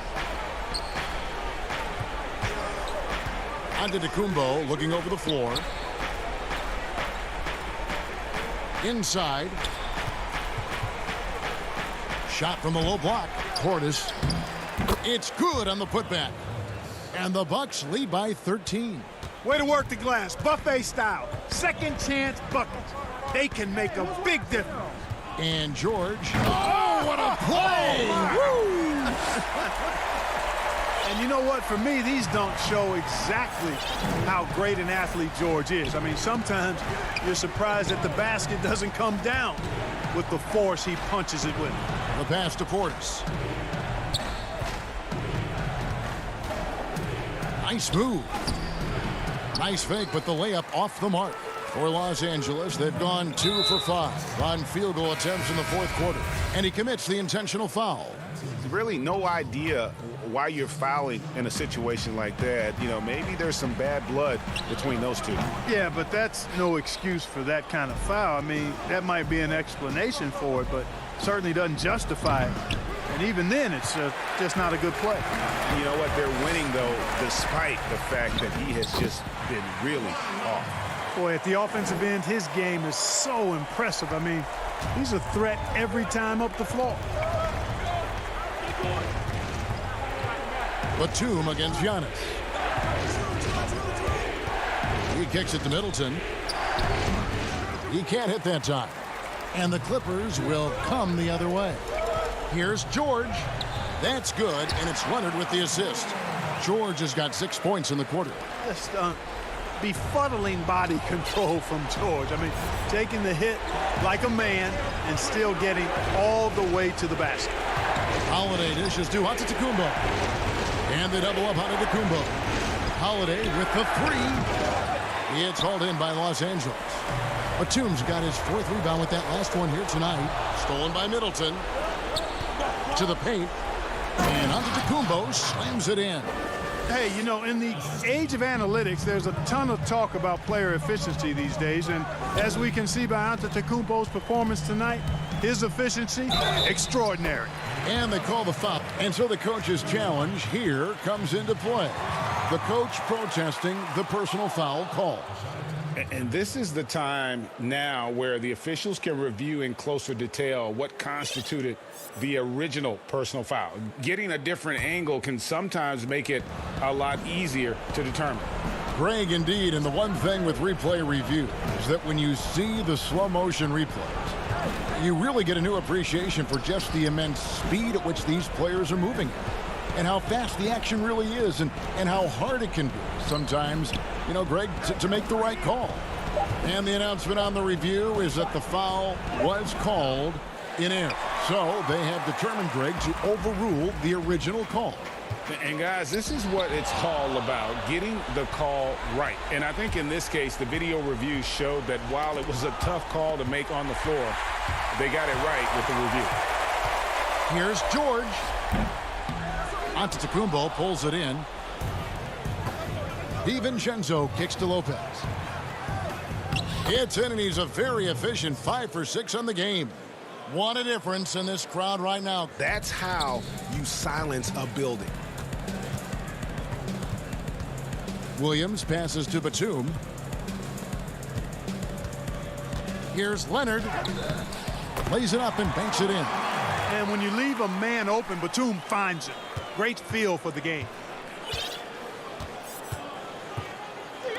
Antetokounmpo looking over the floor. Inside. Shot from the low block. Portis. It's good on the putback. And the Bucks lead by 13. Way to work the glass, buffet style. Second chance buckets. They can make a big difference. And George. Oh, what a play! Woo! And you know what? For me, these dunks show exactly how great an athlete George is. I mean, sometimes you're surprised that the basket doesn't come down with the force he punches it with. The pass to Portis. Nice move. Nice fake, but the layup off the mark. For Los Angeles, they've gone 2 for 5 on field goal attempts in the fourth quarter. And he commits the intentional foul. Really no idea why you're fouling in a situation like that. You know, maybe there's some bad blood between those two. Yeah, but that's no excuse for that kind of foul. I mean, that might be an explanation for it, but certainly doesn't justify it. And even then, it's just not a good play. You know what? They're winning, though, despite the fact that he has just been really off. Boy, at the offensive end, his game is so impressive. I mean, he's a threat every time up the floor. Batum against Giannis. He kicks it to Middleton. He can't hit that time. And the Clippers will come the other way. Here's George. That's good, and it's Leonard with the assist. George has got 6 points in the quarter. Just befuddling body control from George. I mean, taking the hit like a man and still getting all the way to the basket. Holiday dishes to Antetokounmpo. And they double up Antetokounmpo. Holiday with the three. It's hauled in by Los Angeles. Batum's got his 4th rebound with that last one here tonight. Stolen by Middleton. To the paint. And Antetokounmpo slams it in. Hey, you know, in the age of analytics, there's a ton of talk about player efficiency these days. And as we can see by Antetokounmpo's performance tonight, his efficiency, extraordinary. And they call the foul. And so the coach's challenge here comes into play. The coach protesting the personal foul call. And this is the time now where the officials can review in closer detail what constituted the original personal foul. Getting a different angle can sometimes make it a lot easier to determine. Greg, indeed, and the one thing with replay review is that when you see the slow motion replays, you really get a new appreciation for just the immense speed at which these players are moving and how fast the action really is and how hard it can be sometimes, you know, Greg, to make the right call. And the announcement on the review is that the foul was called in error. So they have determined, Greg, to overrule the original call. And guys, this is what it's all about, getting the call right. And I think in this case, the video review showed that while it was a tough call to make on the floor, they got it right with the review. Here's George. Antetokounmpo pulls it in. DiVincenzo kicks to Lopez. It's in, and he's a very efficient 5 for 6 on the game. What a difference in this crowd right now. That's how you silence a building. Williams passes to Batum. Here's Leonard. Lays it up and banks it in. And when you leave a man open, Batum finds it. Great feel for the game.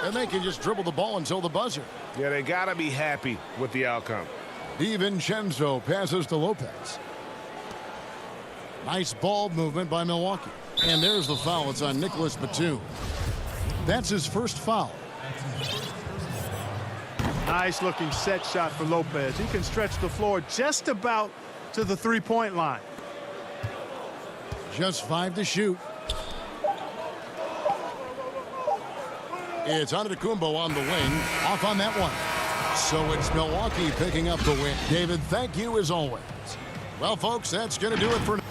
And they can just dribble the ball until the buzzer. Yeah, they got to be happy with the outcome. DiVincenzo passes to Lopez. Nice ball movement by Milwaukee. And there's the foul. It's on Nicholas Batum. That's his first foul. Nice looking set shot for Lopez. He can stretch the floor just about to the three-point line. Just 5 to shoot. It's Antetokounmpo on the wing, off on that one. So it's Milwaukee picking up the win. David, thank you as always. Well, folks, that's going to do it for now.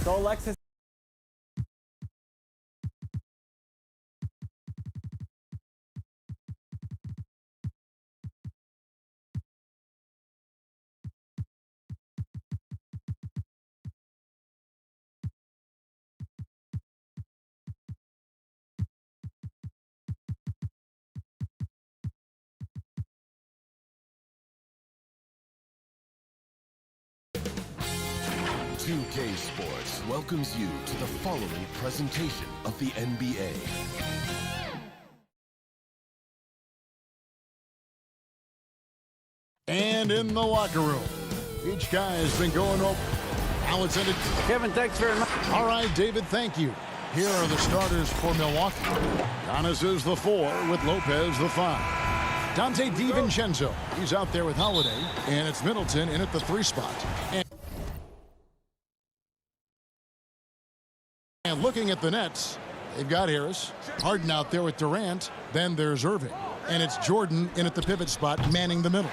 So Alexis. CLA Sports welcomes you to the following presentation of the NBA. And in the locker room, each guy has been going over. Now it's ended. Kevin, thanks very much. All right, David, thank you. Here are the starters for Milwaukee. Giannis is the 4 with Lopez the 5. Dante DiVincenzo, he's out there with Holiday, and it's Middleton in at the 3 spot. And looking at the Nets, they've got Harris, Harden out there with Durant, then there's Irving. And it's Jordan in at the pivot spot, manning the middle.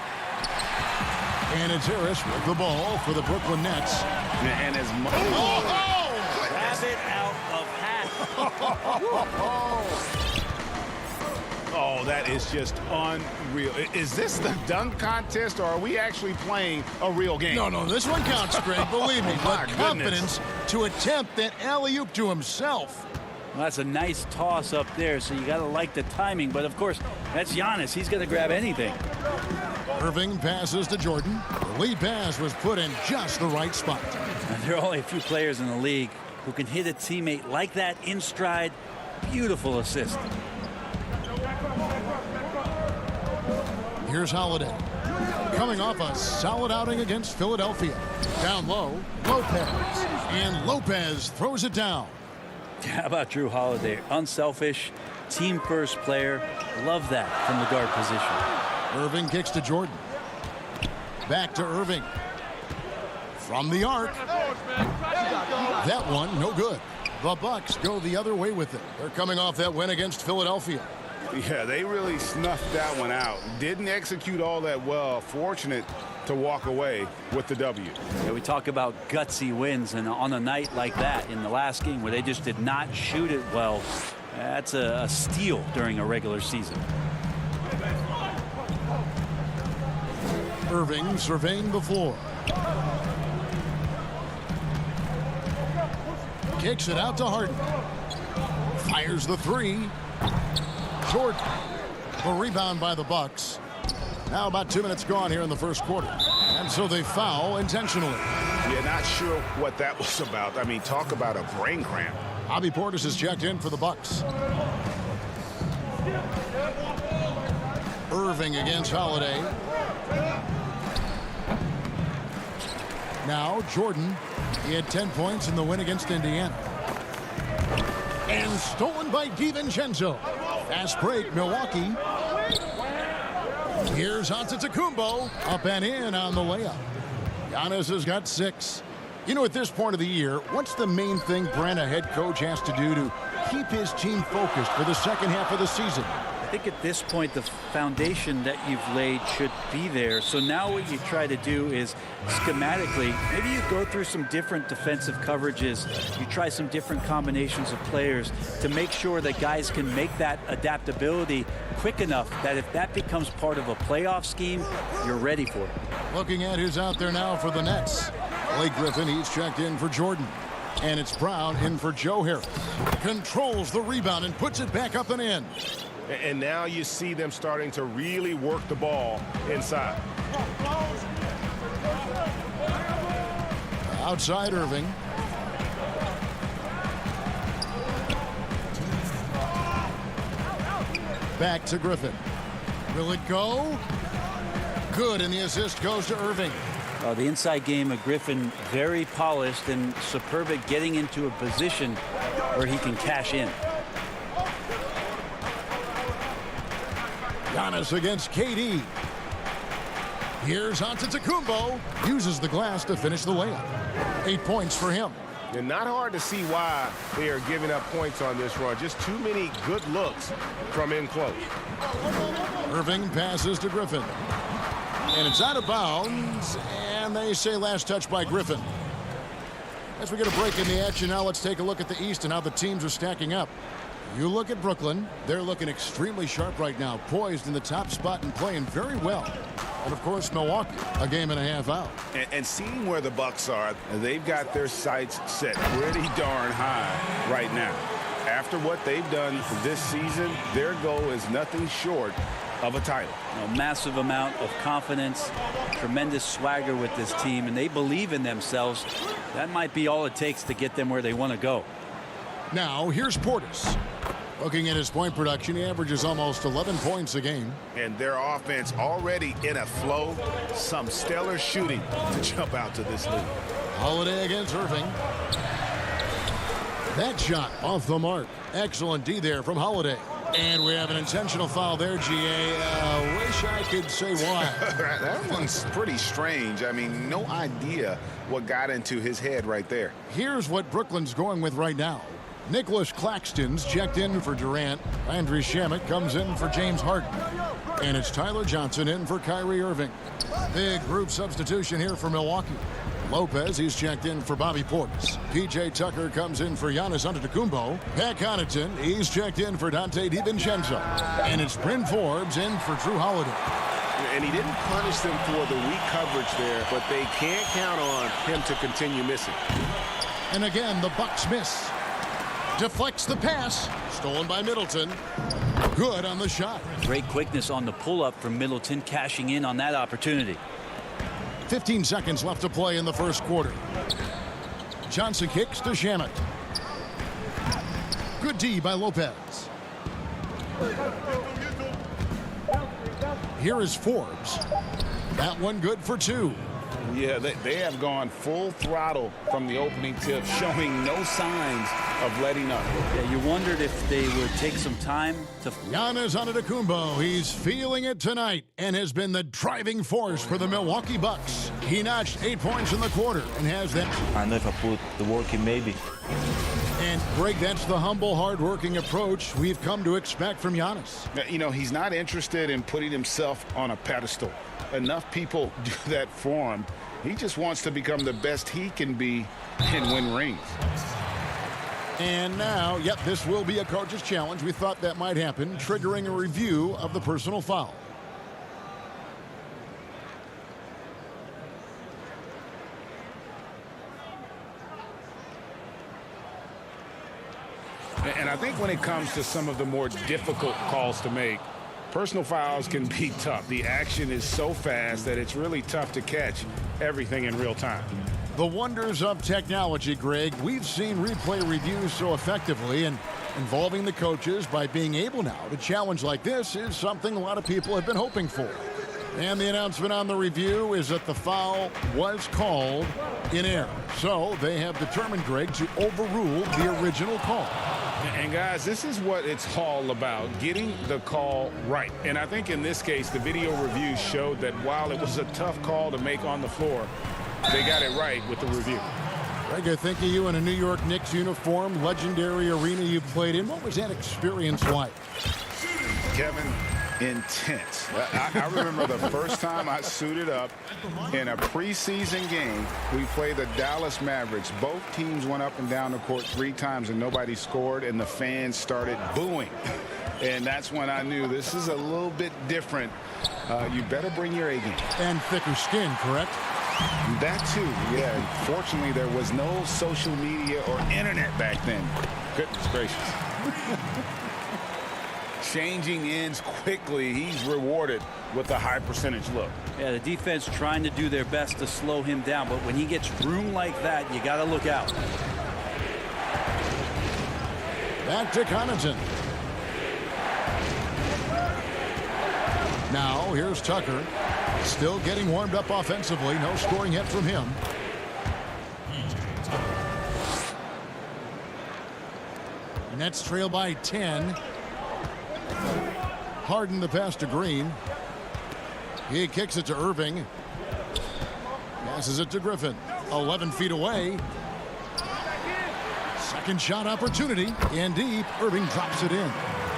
And it's Harris with the ball for the Brooklyn Nets. And as much. Grab it out of half. Oh, that is just unreal. Is this the dunk contest, or are we actually playing a real game? No, this one counts, Greg, believe me. My But confidence to attempt that alley-oop to himself. Well, that's a nice toss up there, so you got to like the timing. But, of course, that's Giannis. He's going to grab anything. Irving passes to Jordan. The lead pass was put in just the right spot. There are only a few players in the league who can hit a teammate like that in stride. Beautiful assist. Here's Holiday. Coming off a solid outing against Philadelphia. Down low, Lopez. And Lopez throws it down. How about Drew Holiday? Unselfish, team-first player. Love that from the guard position. Irving kicks to Jordan. Back to Irving. From the arc. That one, no good. The Bucks go the other way with it. They're coming off that win against Philadelphia. Yeah, they really snuffed that one out. Didn't execute all that well. Fortunate to walk away with the W. Yeah, we talk about gutsy wins, and on a night like that in the last game where they just did not shoot it well, that's a steal during a regular season. Irving surveying the floor. Kicks it out to Harden. Fires the 3. Jordan. The rebound by the Bucks. Now about 2 minutes gone here in the first quarter. And so they foul intentionally. Yeah, not sure what that was about. I mean, talk about a brain cramp. Bobby Portis has checked in for the Bucks. Irving against Holiday. Now Jordan. He had 10 points in the win against Indiana. And stolen by DiVincenzo. Fast break, Milwaukee. Here's Antetokounmpo. Up and in on the layup. Giannis has got 6. You know, at this point of the year, what's the main thing Brent, a head coach, has to do to keep his team focused for the second half of the season? I think at this point the foundation that you've laid should be there. So now what you try to do is schematically, maybe you go through some different defensive coverages. You try some different combinations of players to make sure that guys can make that adaptability quick enough that if that becomes part of a playoff scheme, you're ready for it. Looking at who's out there now for the Nets. Blake Griffin, he's checked in for Jordan. And it's Brown in for Joe Harris. Controls the rebound and puts it back up and in. And now you see them starting to really work the ball inside. Outside Irving. Back to Griffin. Will it go? Good, and the assist goes to Irving. The inside game of Griffin, very polished and superb at getting into a position where he can cash in. Giannis against KD. Here's Antetokounmpo. Uses the glass to finish the layup. 8 points for him. And not hard to see why they are giving up points on this run. Just too many good looks from in close. Irving passes to Griffin. And it's out of bounds. And they say last touch by Griffin. As we get a break in the action now, let's take a look at the East and how the teams are stacking up. You look at Brooklyn. They're looking extremely sharp right now, poised in the top spot and playing very well. And, of course, Milwaukee, a game and a half out. And seeing where the Bucks are, they've got their sights set pretty darn high right now. After what they've done this season, their goal is nothing short of a title. A massive amount of confidence, tremendous swagger with this team, and they believe in themselves. That might be all it takes to get them where they want to go. Now, here's Portis. Looking at his point production, he averages almost 11 points a game. And their offense already in a flow. Some stellar shooting to jump out to this lead. Holiday against Irving. That shot off the mark. Excellent D there from Holiday. And we have an intentional foul there, GA. Wish I could say why. That one's pretty strange. I mean, no idea what got into his head right there. Here's what Brooklyn's going with right now. Nicholas Claxton's checked in for Durant. Landry Shamet comes in for James Harden. And it's Tyler Johnson in for Kyrie Irving. Big group substitution here for Milwaukee. Lopez, he's checked in for Bobby Portis. P.J. Tucker comes in for Giannis Antetokounmpo. Pat Connaughton, he's checked in for Dante DiVincenzo. And it's Bryn Forbes in for Drew Holiday. And he didn't punish them for the weak coverage there, but they can't count on him to continue missing. And again, the Bucks miss. Deflects the pass. Stolen by Middleton. Good on the shot. Great quickness on the pull-up from Middleton, cashing in on that opportunity. 15 seconds left to play in the first quarter. Johnson kicks to Shamet. Good D by Lopez. Here is Forbes. That one good for two. Yeah, they have gone full throttle from the opening tip, showing no signs of letting up. Yeah, you wondered if they would take some time to... Giannis Antetokounmpo, he's feeling it tonight and has been the driving force for the Milwaukee Bucks. He notched 8 points in the quarter and has that... I know if I put the work in, maybe. And, Greg, that's the humble, hard-working approach we've come to expect from Giannis. You know, he's not interested in putting himself on a pedestal. Enough people do that for him. He just wants to become the best he can be and win rings. And now, yep, this will be a coach's challenge. We thought that might happen, triggering a review of the personal foul. And I think when it comes to some of the more difficult calls to make, personal fouls can be tough. The action is so fast that it's really tough to catch everything in real time. The wonders of technology, Greg. We've seen replay reviews so effectively, and involving the coaches by being able now to challenge like this is something a lot of people have been hoping for. And the announcement on the review is that the foul was called in error. So they have determined, Greg, to overrule the original call. And guys, this is what it's all about, getting the call right. And I think in this case, the video review showed that while it was a tough call to make on the floor, they got it right with the review. Greg, I think of you in a New York Knicks uniform, legendary arena you played in. What was that experience like? Kevin, intense. I remember the first time I suited up in a preseason game. We played the Dallas Mavericks. Both teams went up and down the court 3 times and nobody scored, and the fans started booing. And that's when I knew this is a little bit different. You better bring your A game. And thicker skin, correct? That too, yeah. Fortunately, there was no social media or internet back then. Goodness gracious. Changing ends quickly. He's rewarded with a high percentage look. Yeah, the defense trying to do their best to slow him down, but when he gets room like that, you got to look out. Back to Connaughton. Now, here's Tucker. Still getting warmed up offensively. No scoring yet from him. Nets trail by 10. Harden the pass to Green. He kicks it to Irving. Passes it to Griffin. 11 feet away. Second shot opportunity. In deep. Irving drops it in.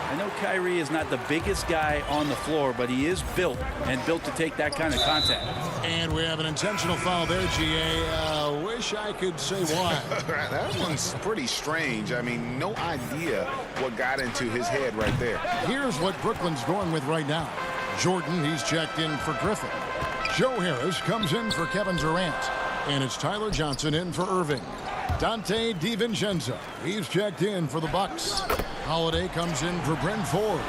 I know Kyrie is not the biggest guy on the floor, but he is built to take that kind of contact. And we have an intentional foul there, GA. Wish I could say why. That one's pretty strange. I mean, no idea what got into his head right there. Here's what Brooklyn's going with right now. Jordan, he's checked in for Griffin. Joe Harris comes in for Kevin Durant. And it's Tyler Johnson in for Irving. Dante DiVincenzo, he's checked in for the Bucks. Holiday comes in for Bryn Forbes.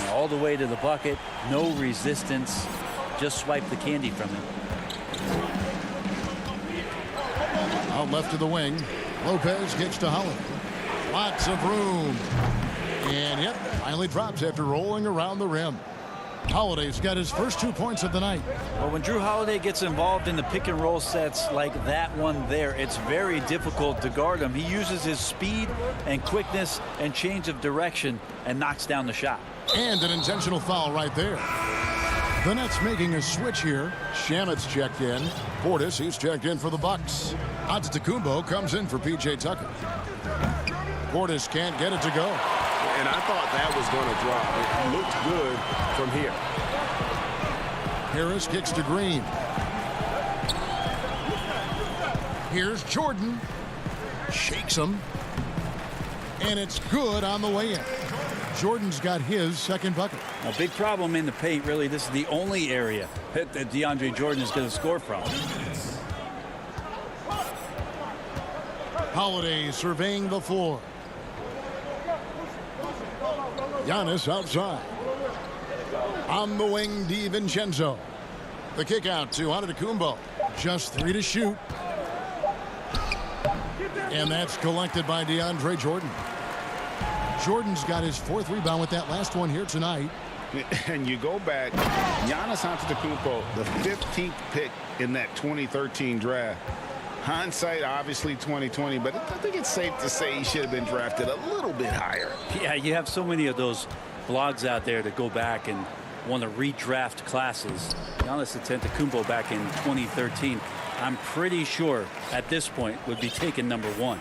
All the way to the bucket, no resistance. Just swipe the candy from him. Out left to the wing. Lopez gets to Holiday. Lots of room. And yep, finally drops after rolling around the rim. Holiday's got his first 2 points of the night. Well, when Drew Holiday gets involved in the pick and roll sets like that one there, it's very difficult to guard him. He uses his speed and quickness and change of direction and knocks down the shot. And an intentional foul right there. The Nets making a switch here. Shamet's checked in. Portis, he's checked in for the Bucks. Antetokounmpo comes in for P.J. Tucker. Portis can't get it to go. And I thought that was going to drop. It looked good from here. Harris kicks to Green. Here's Jordan. Shakes him. And it's good on the way in. Jordan's got his second bucket. A big problem in the paint, really. This is the only area that DeAndre Jordan is going to score from. Holiday surveying the floor. Giannis outside. On the wing, DiVincenzo. The kick out to Antetokounmpo. Just 3 to shoot. And that's collected by DeAndre Jordan. Jordan's got his 4th rebound with that last one here tonight. And you go back, Giannis Antetokounmpo, the 15th pick in that 2013 draft. Hindsight, obviously 2020, but I think it's safe to say he should have been drafted a little bit higher. Yeah, you have so many of those blogs out there that go back and want to redraft classes. Giannis Antetokounmpo back in 2013, I'm pretty sure at this point would be taken number 1.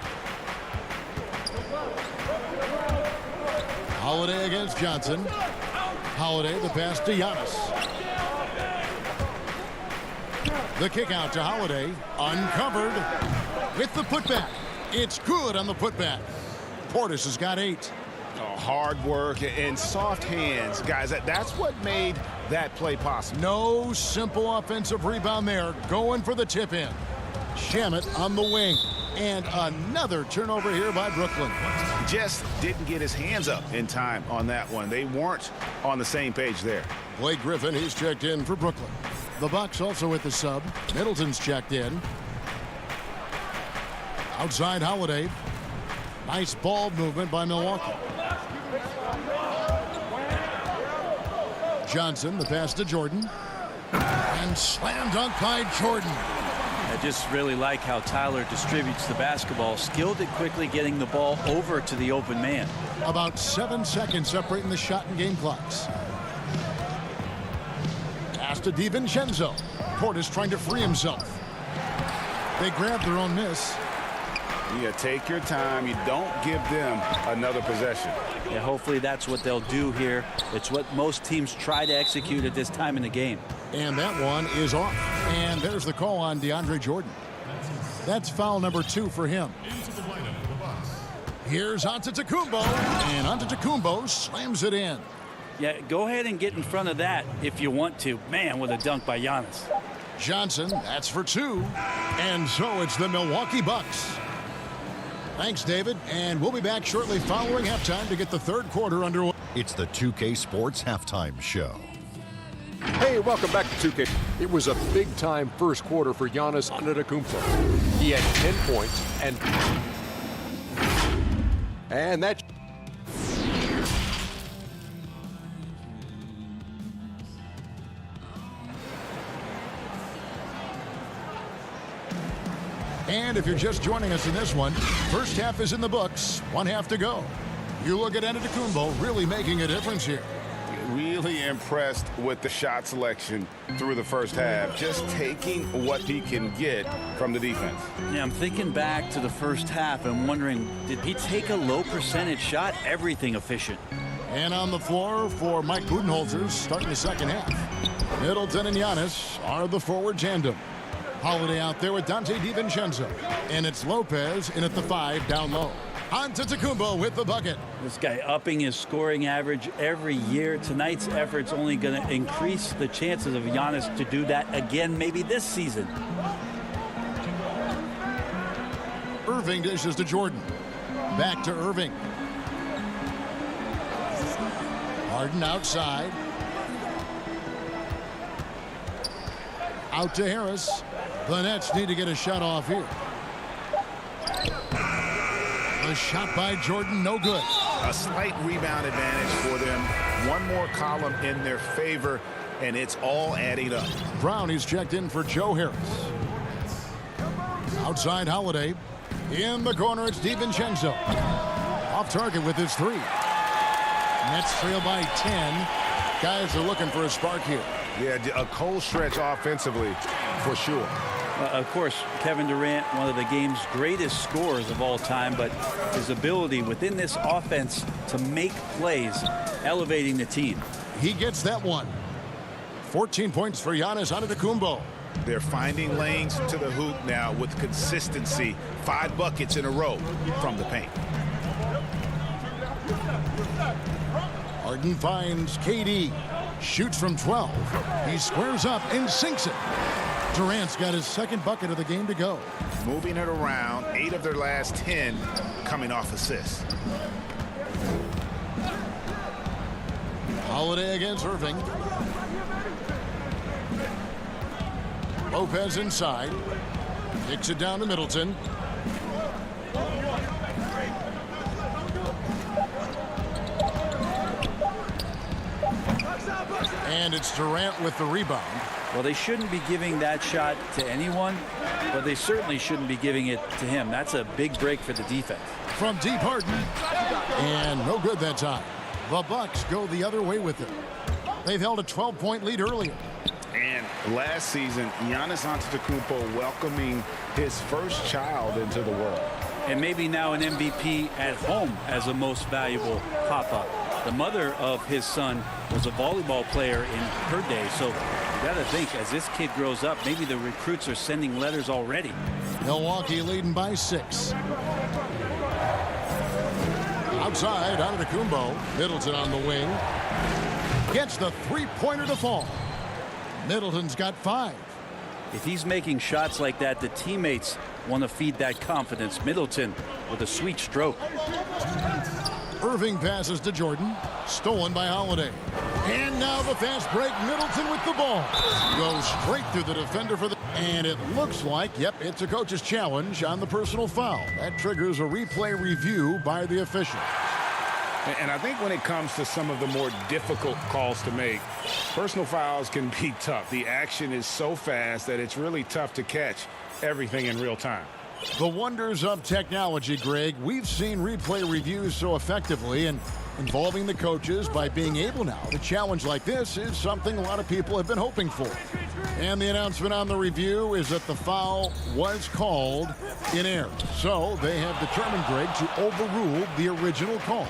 Holiday against Johnson. Holiday, the pass to Giannis. The kick out to Holiday. Uncovered with the putback. It's good on the putback. Portis has got 8. Hard work and soft hands. Guys, that's what made that play possible. No simple offensive rebound there. Going for the tip in. Shamet on the wing. And another turnover here by Brooklyn. Just didn't get his hands up in time on that one. They weren't on the same page there. Blake Griffin, he's checked in for Brooklyn. The Bucks also with the sub. Middleton's checked in. Outside Holiday. Nice ball movement by Milwaukee. Johnson, the pass to Jordan. And slam dunk by Jordan. I just really like how Tyler distributes the basketball, skilled at quickly getting the ball over to the open man. About 7 seconds separating the shot and game clocks. Pass to DiVincenzo. Portis trying to free himself. They grab their own miss. You take your time. You don't give them another possession. Yeah, hopefully that's what they'll do here. It's what most teams try to execute at this time in the game. And that one is off. And there's the call on DeAndre Jordan. That's foul number 2 for him. Here's Antetokounmpo. And Antetokounmpo slams it in. Yeah, go ahead and get in front of that if you want to. Man, with a dunk by Giannis. Johnson, that's for 2. And so it's the Milwaukee Bucks. Thanks, David. And we'll be back shortly following halftime to get the third quarter underway. It's the 2K Sports Halftime Show. Hey, welcome back to 2K. It was a big-time first quarter for Giannis Antetokounmpo. He had 10 points and that. And if you're just joining us in this one, first half is in the books, 1 half to go. You look at Antetokounmpo really making a difference here. Really impressed with the shot selection through the first half, just taking what he can get from the defense. Yeah, I'm thinking back to the first half and wondering, did he take a low percentage shot? Everything efficient. And on the floor for Mike Budenholzer starting the second half. Middleton and Giannis are the forward tandem. Holiday out there with Dante DiVincenzo. And it's Lopez in at the 5 down low. Antetokounmpo with the bucket. This guy upping his scoring average every year. Tonight's effort's only going to increase the chances of Giannis to do that again maybe this season. Irving dishes to Jordan. Back to Irving. Harden outside. Out to Harris. The Nets need to get a shot off here. The shot by Jordan, no good. A slight rebound advantage for them. One more column in their favor, and it's all adding up. Brown is checked in for Joe Harris. Outside Holiday. In the corner, it's DiVincenzo. Off target with his 3. Nets trail by 10. Guys are looking for a spark here. Yeah, a cold stretch offensively, for sure. Of course, Kevin Durant, one of the game's greatest scorers of all time, but his ability within this offense to make plays, elevating the team. He gets that one. 14 points for Giannis Antetokounmpo. They're finding lanes to the hoop now with consistency. 5 buckets in a row from the paint. Harden finds KD. Shoots from 12. He squares up and sinks it. Durant's got his second bucket of the game to go. Moving it around. 8 of their last 10 coming off assists. Holiday against Irving. Lopez inside. Kicks it down to Middleton. And it's Durant with the rebound. Well, they shouldn't be giving that shot to anyone, but they certainly shouldn't be giving it to him. That's a big break for the defense. From deep, Harden. And no good that time. The Bucks go the other way with it. They've held a 12-point lead earlier. And last season, Giannis Antetokounmpo welcoming his first child into the world. And maybe now an MVP at home as a most valuable pop-up. The mother of his son was a volleyball player in her day, so you got to think, as this kid grows up, maybe the recruits are sending letters already. Milwaukee leading by 6. Outside, Antetokounmpo. Middleton on the wing. Gets the three-pointer to fall. Middleton's got 5. If he's making shots like that, the teammates want to feed that confidence. Middleton with a sweet stroke. Irving passes to Jordan. Stolen by Holiday. And now the fast break. Middleton with the ball. Goes straight through the defender for the... And it looks like, yep, it's a coach's challenge on the personal foul. That triggers a replay review by the official. And I think when it comes to some of the more difficult calls to make, personal fouls can be tough. The action is so fast that it's really tough to catch everything in real time. The wonders of technology, Greg. We've seen replay reviews so effectively, and involving the coaches by being able now to challenge like this is something a lot of people have been hoping for. And the announcement on the review is that the foul was called in error. So they have determined, Greg, to overrule the original call.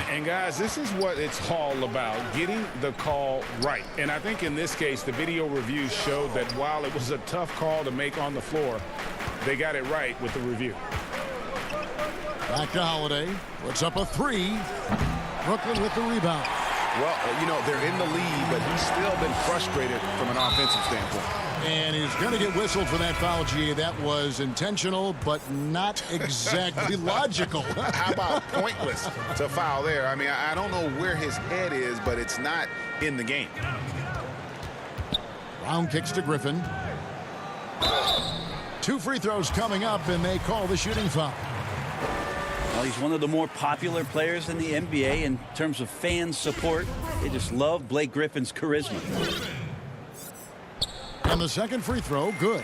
And guys, this is what it's all about, getting the call right. And I think in this case, the video review showed that while it was a tough call to make on the floor, they got it right with the review. Back to Holiday. Puts up a 3. Brooklyn with the rebound. Well, you know, they're in the lead, but he's still been frustrated from an offensive standpoint. And he's going to get whistled for that foul, G. That was intentional, but not exactly logical. How about pointless to foul there? I mean, I don't know where his head is, but it's not in the game. Brown kicks to Griffin. 2 free throws coming up, and they call the shooting foul. Well, he's one of the more popular players in the NBA in terms of fan support. They just love Blake Griffin's charisma. And the second free throw, good.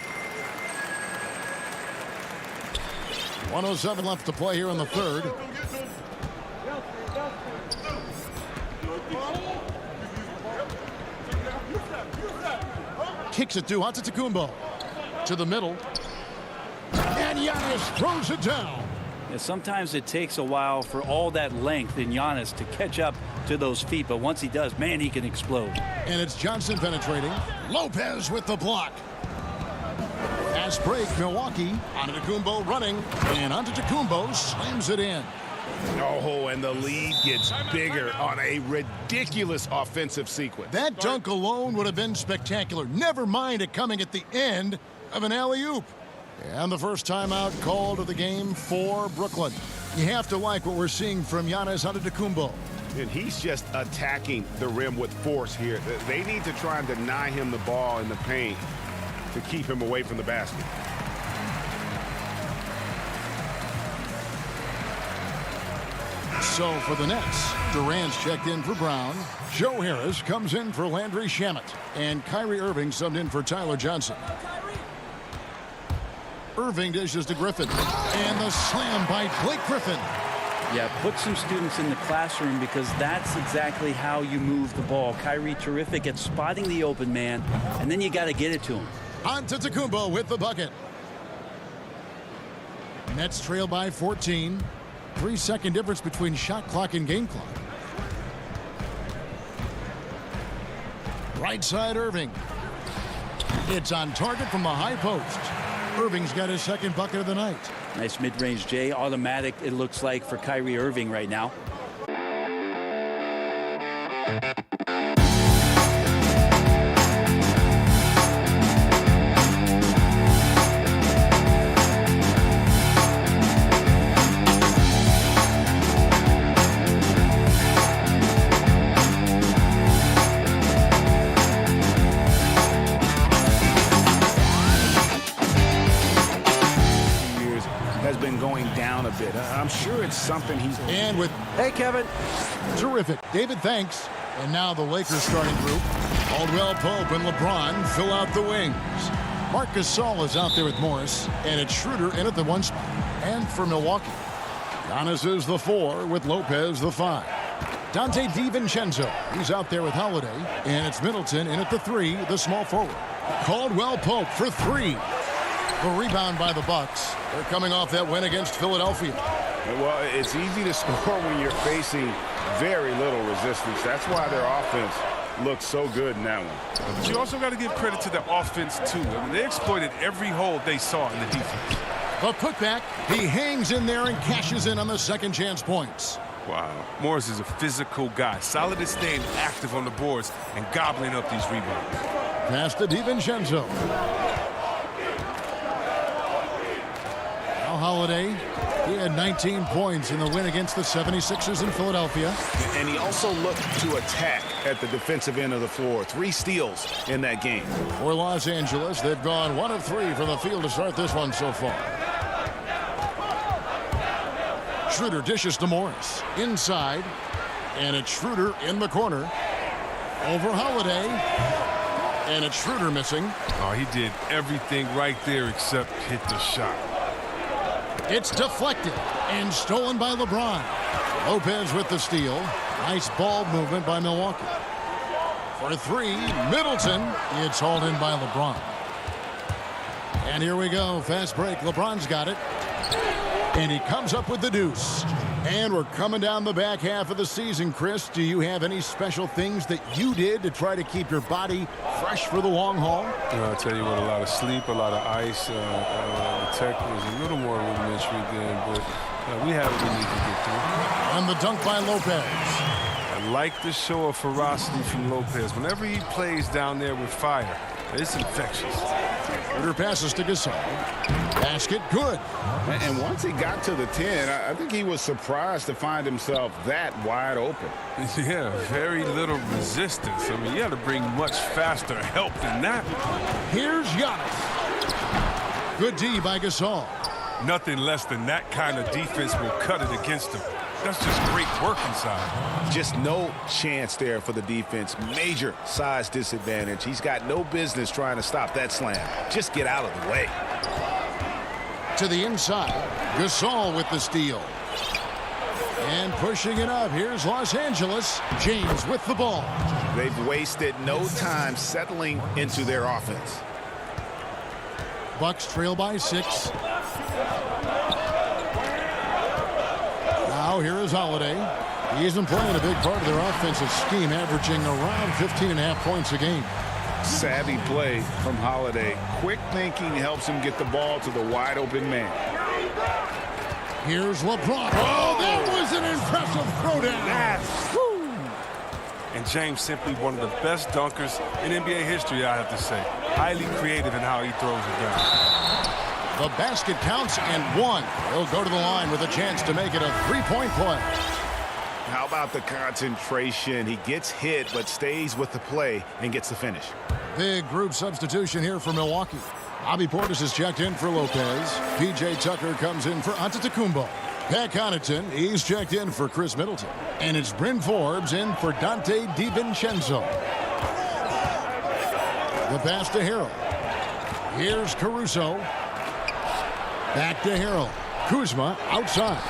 1:07 left to play here in the third. Kicks it to Antetokounmpo. To the middle. And Giannis throws it down. And sometimes it takes a while for all that length in Giannis to catch up to those feet, but once he does, man, he can explode. And it's Johnson penetrating. Lopez with the block. Fast break, Milwaukee. Antetokounmpo running, and Antetokounmpo slams it in. Oh, and the lead gets bigger on a ridiculous offensive sequence. That dunk alone would have been spectacular. Never mind it coming at the end of an alley-oop. And the first timeout called of the game for Brooklyn. You have to like what we're seeing from Giannis Antetokounmpo. And he's just attacking the rim with force here. They need to try and deny him the ball in the paint to keep him away from the basket. So for the Nets, Durant's checked in for Brown. Joe Harris comes in for Landry Shamet. And Kyrie Irving subbed in for Tyler Johnson. Irving dishes to Griffin. And the slam by Blake Griffin. Yeah, put some students in the classroom because that's exactly how you move the ball. Kyrie terrific at spotting the open man, and then you got to get it to him. Antetokounmpo with the bucket. Nets trail by 14. 3-second difference between shot clock and game clock. Right side Irving. It's on target from the high post. Irving's got his second bucket of the night. Nice mid-range J, automatic it looks like for Kyrie Irving right now. Has been going down a bit. I'm sure it's something he's... And with... Hey, Kevin. Terrific. David, thanks. And now the Lakers starting group. Caldwell Pope and LeBron fill out the wings. Marc Gasol is out there with Morris. And it's Schroeder in at the 1 spot. And for Milwaukee, Giannis is the 4 with Lopez the 5. Dante DiVincenzo, he's out there with Holiday. And it's Middleton in at the 3, the small forward. Caldwell Pope for 3. The rebound by the Bucks. They're coming off that win against Philadelphia. Well, it's easy to score when you're facing very little resistance. That's why their offense looks so good in that one. But you also got to give credit to the offense, too. I mean, they exploited every hole they saw in the defense. The putback, he hangs in there and cashes in on the second chance points. Wow. Morris is a physical guy. Solid at staying active on the boards and gobbling up these rebounds. Pass to DiVincenzo. Holiday, he had 19 points in the win against the 76ers in Philadelphia. And he also looked to attack at the defensive end of the floor. 3 steals in that game. For Los Angeles, they've gone 1 of 3 from the field to start this one so far. Schroeder dishes to Morris. Inside. And it's Schroeder in the corner. Over Holiday. And it's Schroeder missing. Oh, he did everything right there except hit the shot. It's deflected and stolen by LeBron. Lopez with the steal. Nice ball movement by Milwaukee. For 3, Middleton. It's hauled in by LeBron. And here we go. Fast break. LeBron's got it. And he comes up with the deuce. And we're coming down the back half of the season, Chris. Do you have any special things that you did to try to keep your body fresh for the long haul? I'll tell you what, a lot of sleep, a lot of ice. The tech was a little more rudimentary then, but we have what we need to get through. And the dunk by Lopez. I like the show of ferocity from Lopez. Whenever he plays down there with fire, it's infectious. Schroeder passes to Gasol. Basket good. And once he got to the 10, I think he was surprised to find himself that wide open. Yeah, very little resistance. I mean, you got to bring much faster help than that. Here's Giannis. Good D by Gasol. Nothing less than that kind of defense will cut it against him. That's just great work inside. Just no chance there for the defense. Major size disadvantage. He's got no business trying to stop that slam. Just get out of the way. To the inside. Gasol with the steal. And pushing it up. Here's Los Angeles. James with the ball. They've wasted no time settling into their offense. Bucks trail by 6. Now here is Holiday. He isn't playing a big part of their offensive scheme, averaging around 15.5 points a game. Savvy play from Holiday. Quick thinking helps him get the ball to the wide open man. Here's LeBron. Oh, that was an impressive throwdown. And James simply one of the best dunkers in NBA history, I have to say. Highly creative in how he throws it down. The basket counts and one. He'll go to the line with a chance to make it a three-point play. How about the concentration? He gets hit but stays with the play and gets the finish. Big group substitution here for Milwaukee. Bobby Portis is checked in for Lopez. P.J. Tucker comes in for Antetokounmpo. Pat Connaughton, he's checked in for Chris Middleton. And it's Bryn Forbes in for Dante DiVincenzo. The pass to Harrell. Here's Caruso. Back to Harrell. Kuzma outside.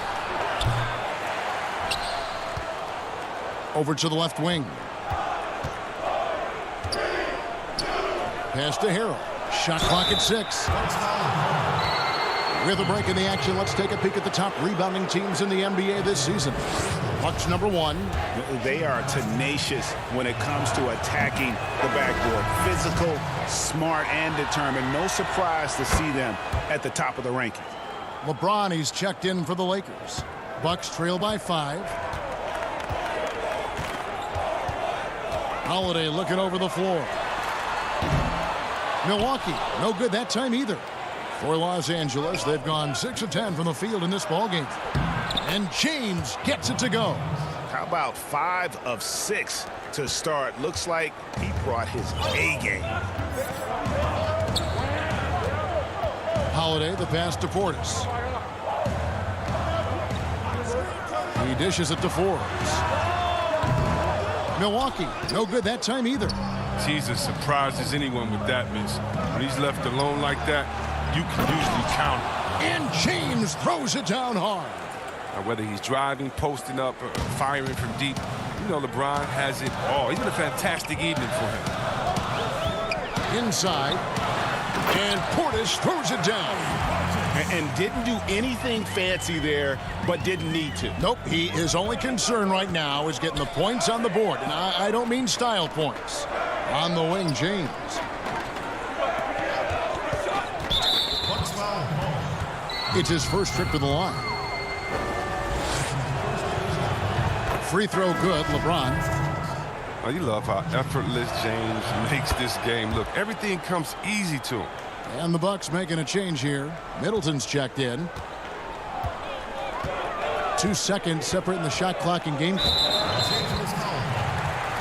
Over to the left wing. Pass to Harrell. Shot clock at 6. With a break in the action, let's take a peek at the top rebounding teams in the NBA this season. Bucks number 1. They are tenacious when it comes to attacking the backboard. Physical, smart, and determined. No surprise to see them at the top of the rankings. LeBron, he's checked in for the Lakers. Bucks trail by 5. Holiday looking over the floor. Milwaukee, no good that time either. For Los Angeles, they've gone 6 of 10 from the field in this ballgame. And James gets it to go. How about 5 of 6 to start? Looks like he brought his A game. Holiday, the pass to Portis. He dishes it to Forbes. Milwaukee, no good that time either. He's as surprised as anyone with that miss. When he's left alone like that, you can usually count it. And James throws it down hard. Now, whether he's driving, posting up, or firing from deep, you know LeBron has it all. It's been a fantastic evening for him. Inside. And Portis throws it down. And didn't do anything fancy there, but didn't need to. Nope, his only concern right now is getting the points on the board. And I don't mean style points. On the wing, James. It's his first trip to the line. Free throw good, LeBron. Oh, you love how effortless James makes this game look. Everything comes easy to him. And the Bucks making a change here. Middleton's checked in. 2 seconds separating the shot clock and game clock.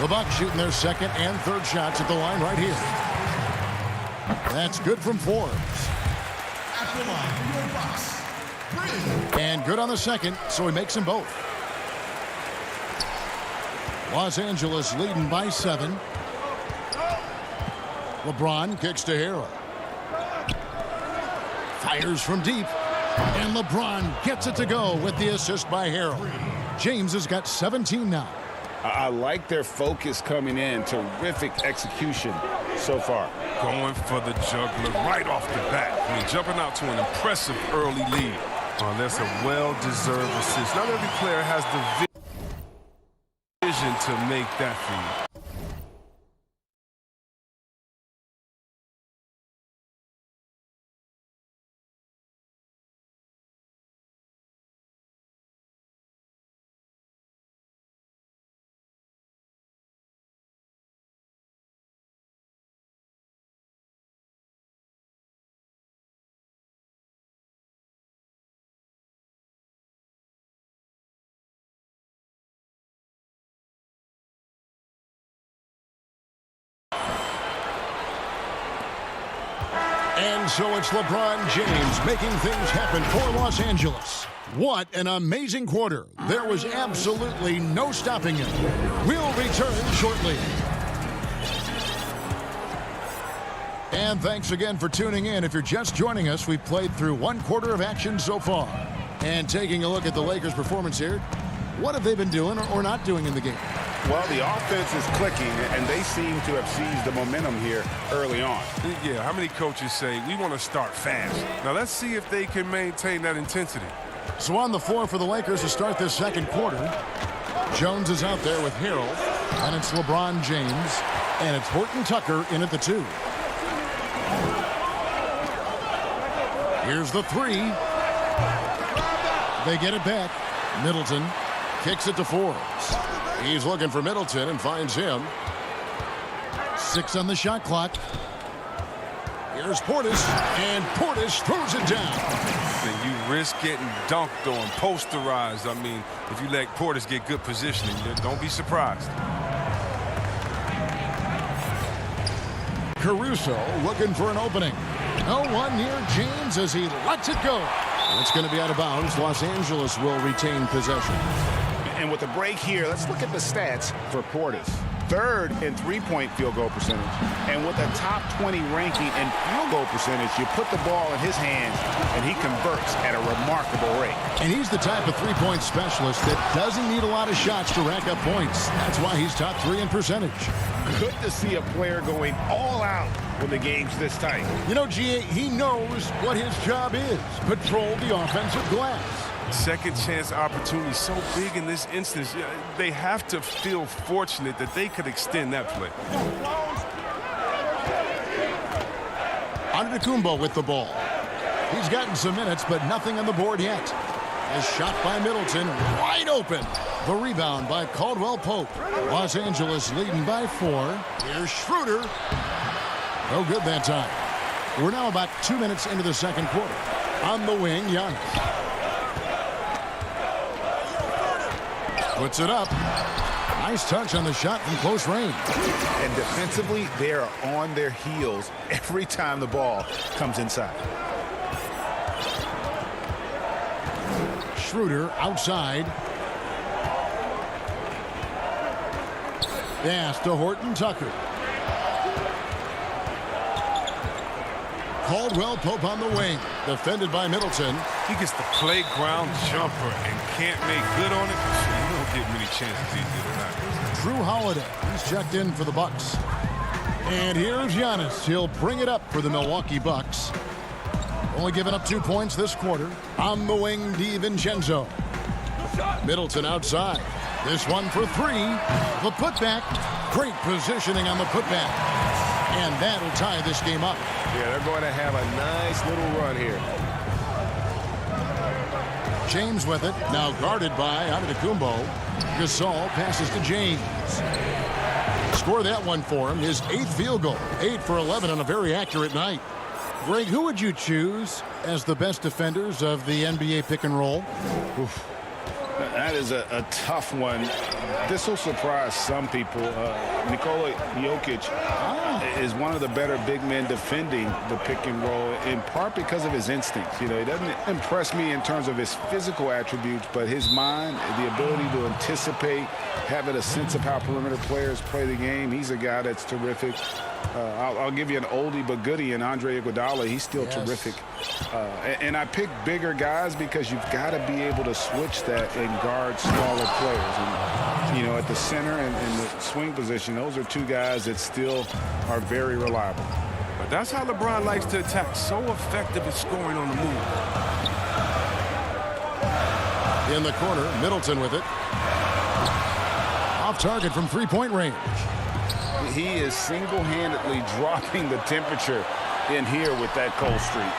The Bucks shooting their second and third shots at the line right here. That's good from Forbes. And good on the second, so he makes them both. Los Angeles leading by 7. LeBron kicks to Harrell. Fires from deep. And LeBron gets it to go with the assist by Harrell. James has got 17 now. I like their focus coming in. Terrific execution so far. Going for the juggler right off the bat. I mean, jumping out to an impressive early lead. That's a well-deserved assist. Not every player has the vision to make that feed. And so it's LeBron James making things happen for Los Angeles. What an amazing quarter. There was absolutely no stopping him. We'll return shortly. And thanks again for tuning in. If you're just joining us, we've played through 1 quarter of action so far. And taking a look at the Lakers' performance here, what have they been doing or not doing in the game? Well, the offense is clicking, and they seem to have seized the momentum here early on. Yeah, how many coaches say, we want to start fast? Now, let's see if they can maintain that intensity. So on the floor for the Lakers to start this second quarter, Jones is out there with Harrell, and it's LeBron James, and it's Horton Tucker in at the 2. Here's the 3. They get it back. Middleton kicks it to Forbes. He's looking for Middleton and finds him. 6 on the shot clock. Here's Portis, and Portis throws it down. And you risk getting dunked on, posterized. I mean, if you let Portis get good positioning, don't be surprised. Caruso looking for an opening. No one near James as he lets it go. It's going to be out of bounds. Los Angeles will retain possession. And with the break here, let's look at the stats for Portis. 3rd in three-point field goal percentage. And with a top 20 ranking in field goal percentage, you put the ball in his hands, and he converts at a remarkable rate. And he's the type of three-point specialist that doesn't need a lot of shots to rack up points. That's why he's top 3 in percentage. Good to see a player going all out when the game's this tight. You know, G.A., he knows what his job is. Patrol the offensive glass. Second chance opportunity so big in this instance. They have to feel fortunate that they could extend that play. Antetokounmpo with the ball. He's gotten some minutes, but nothing on the board yet. A shot by Middleton, wide open. The rebound by Caldwell Pope. Los Angeles leading by 4. Here's Schroeder. No good that time. We're now about 2 minutes into the second quarter. On the wing, Giannis. Puts it up. Nice touch on the shot from close range. And defensively, they are on their heels every time the ball comes inside. Schroeder outside. Pass to Horton Tucker. Caldwell Pope on the wing. Defended by Middleton. He gets the playground jumper and can't make good on it. You don't get many chances easier than that. Drew Holiday. He's checked in for the Bucks. And here's Giannis. He'll bring it up for the Milwaukee Bucks. Only giving up 2 points this quarter. On the wing, DiVincenzo. Middleton outside. This one for 3. The putback. Great positioning on the putback. And that'll tie this game up. Yeah, they're going to have a nice little run here. James with it. Now guarded by Antetokounmpo. Gasol passes to James. Score that one for him. His 8th field goal. 8 for 11 on a very accurate night. Greg, who would you choose as the best defenders of the NBA pick and roll? Oof. That is a tough one. This will surprise some people. Nikola Jokic is one of the better big men defending the pick and roll, in part because of his instincts. You know, he doesn't impress me in terms of his physical attributes, but his mind, the ability to anticipate, having a sense of how perimeter players play the game. He's a guy that's terrific. I'll give you an oldie but goodie in Andre Iguodala. He's still terrific. And I pick bigger guys because you've got to be able to switch that and guard smaller players. And, you know, at the center and the swing position, those are 2 guys that still are very reliable. But that's how LeBron likes to attack. So effective at scoring on the move. In the corner, Middleton with it. Off target from 3-point range. He is single-handedly dropping the temperature in here with that cold streak.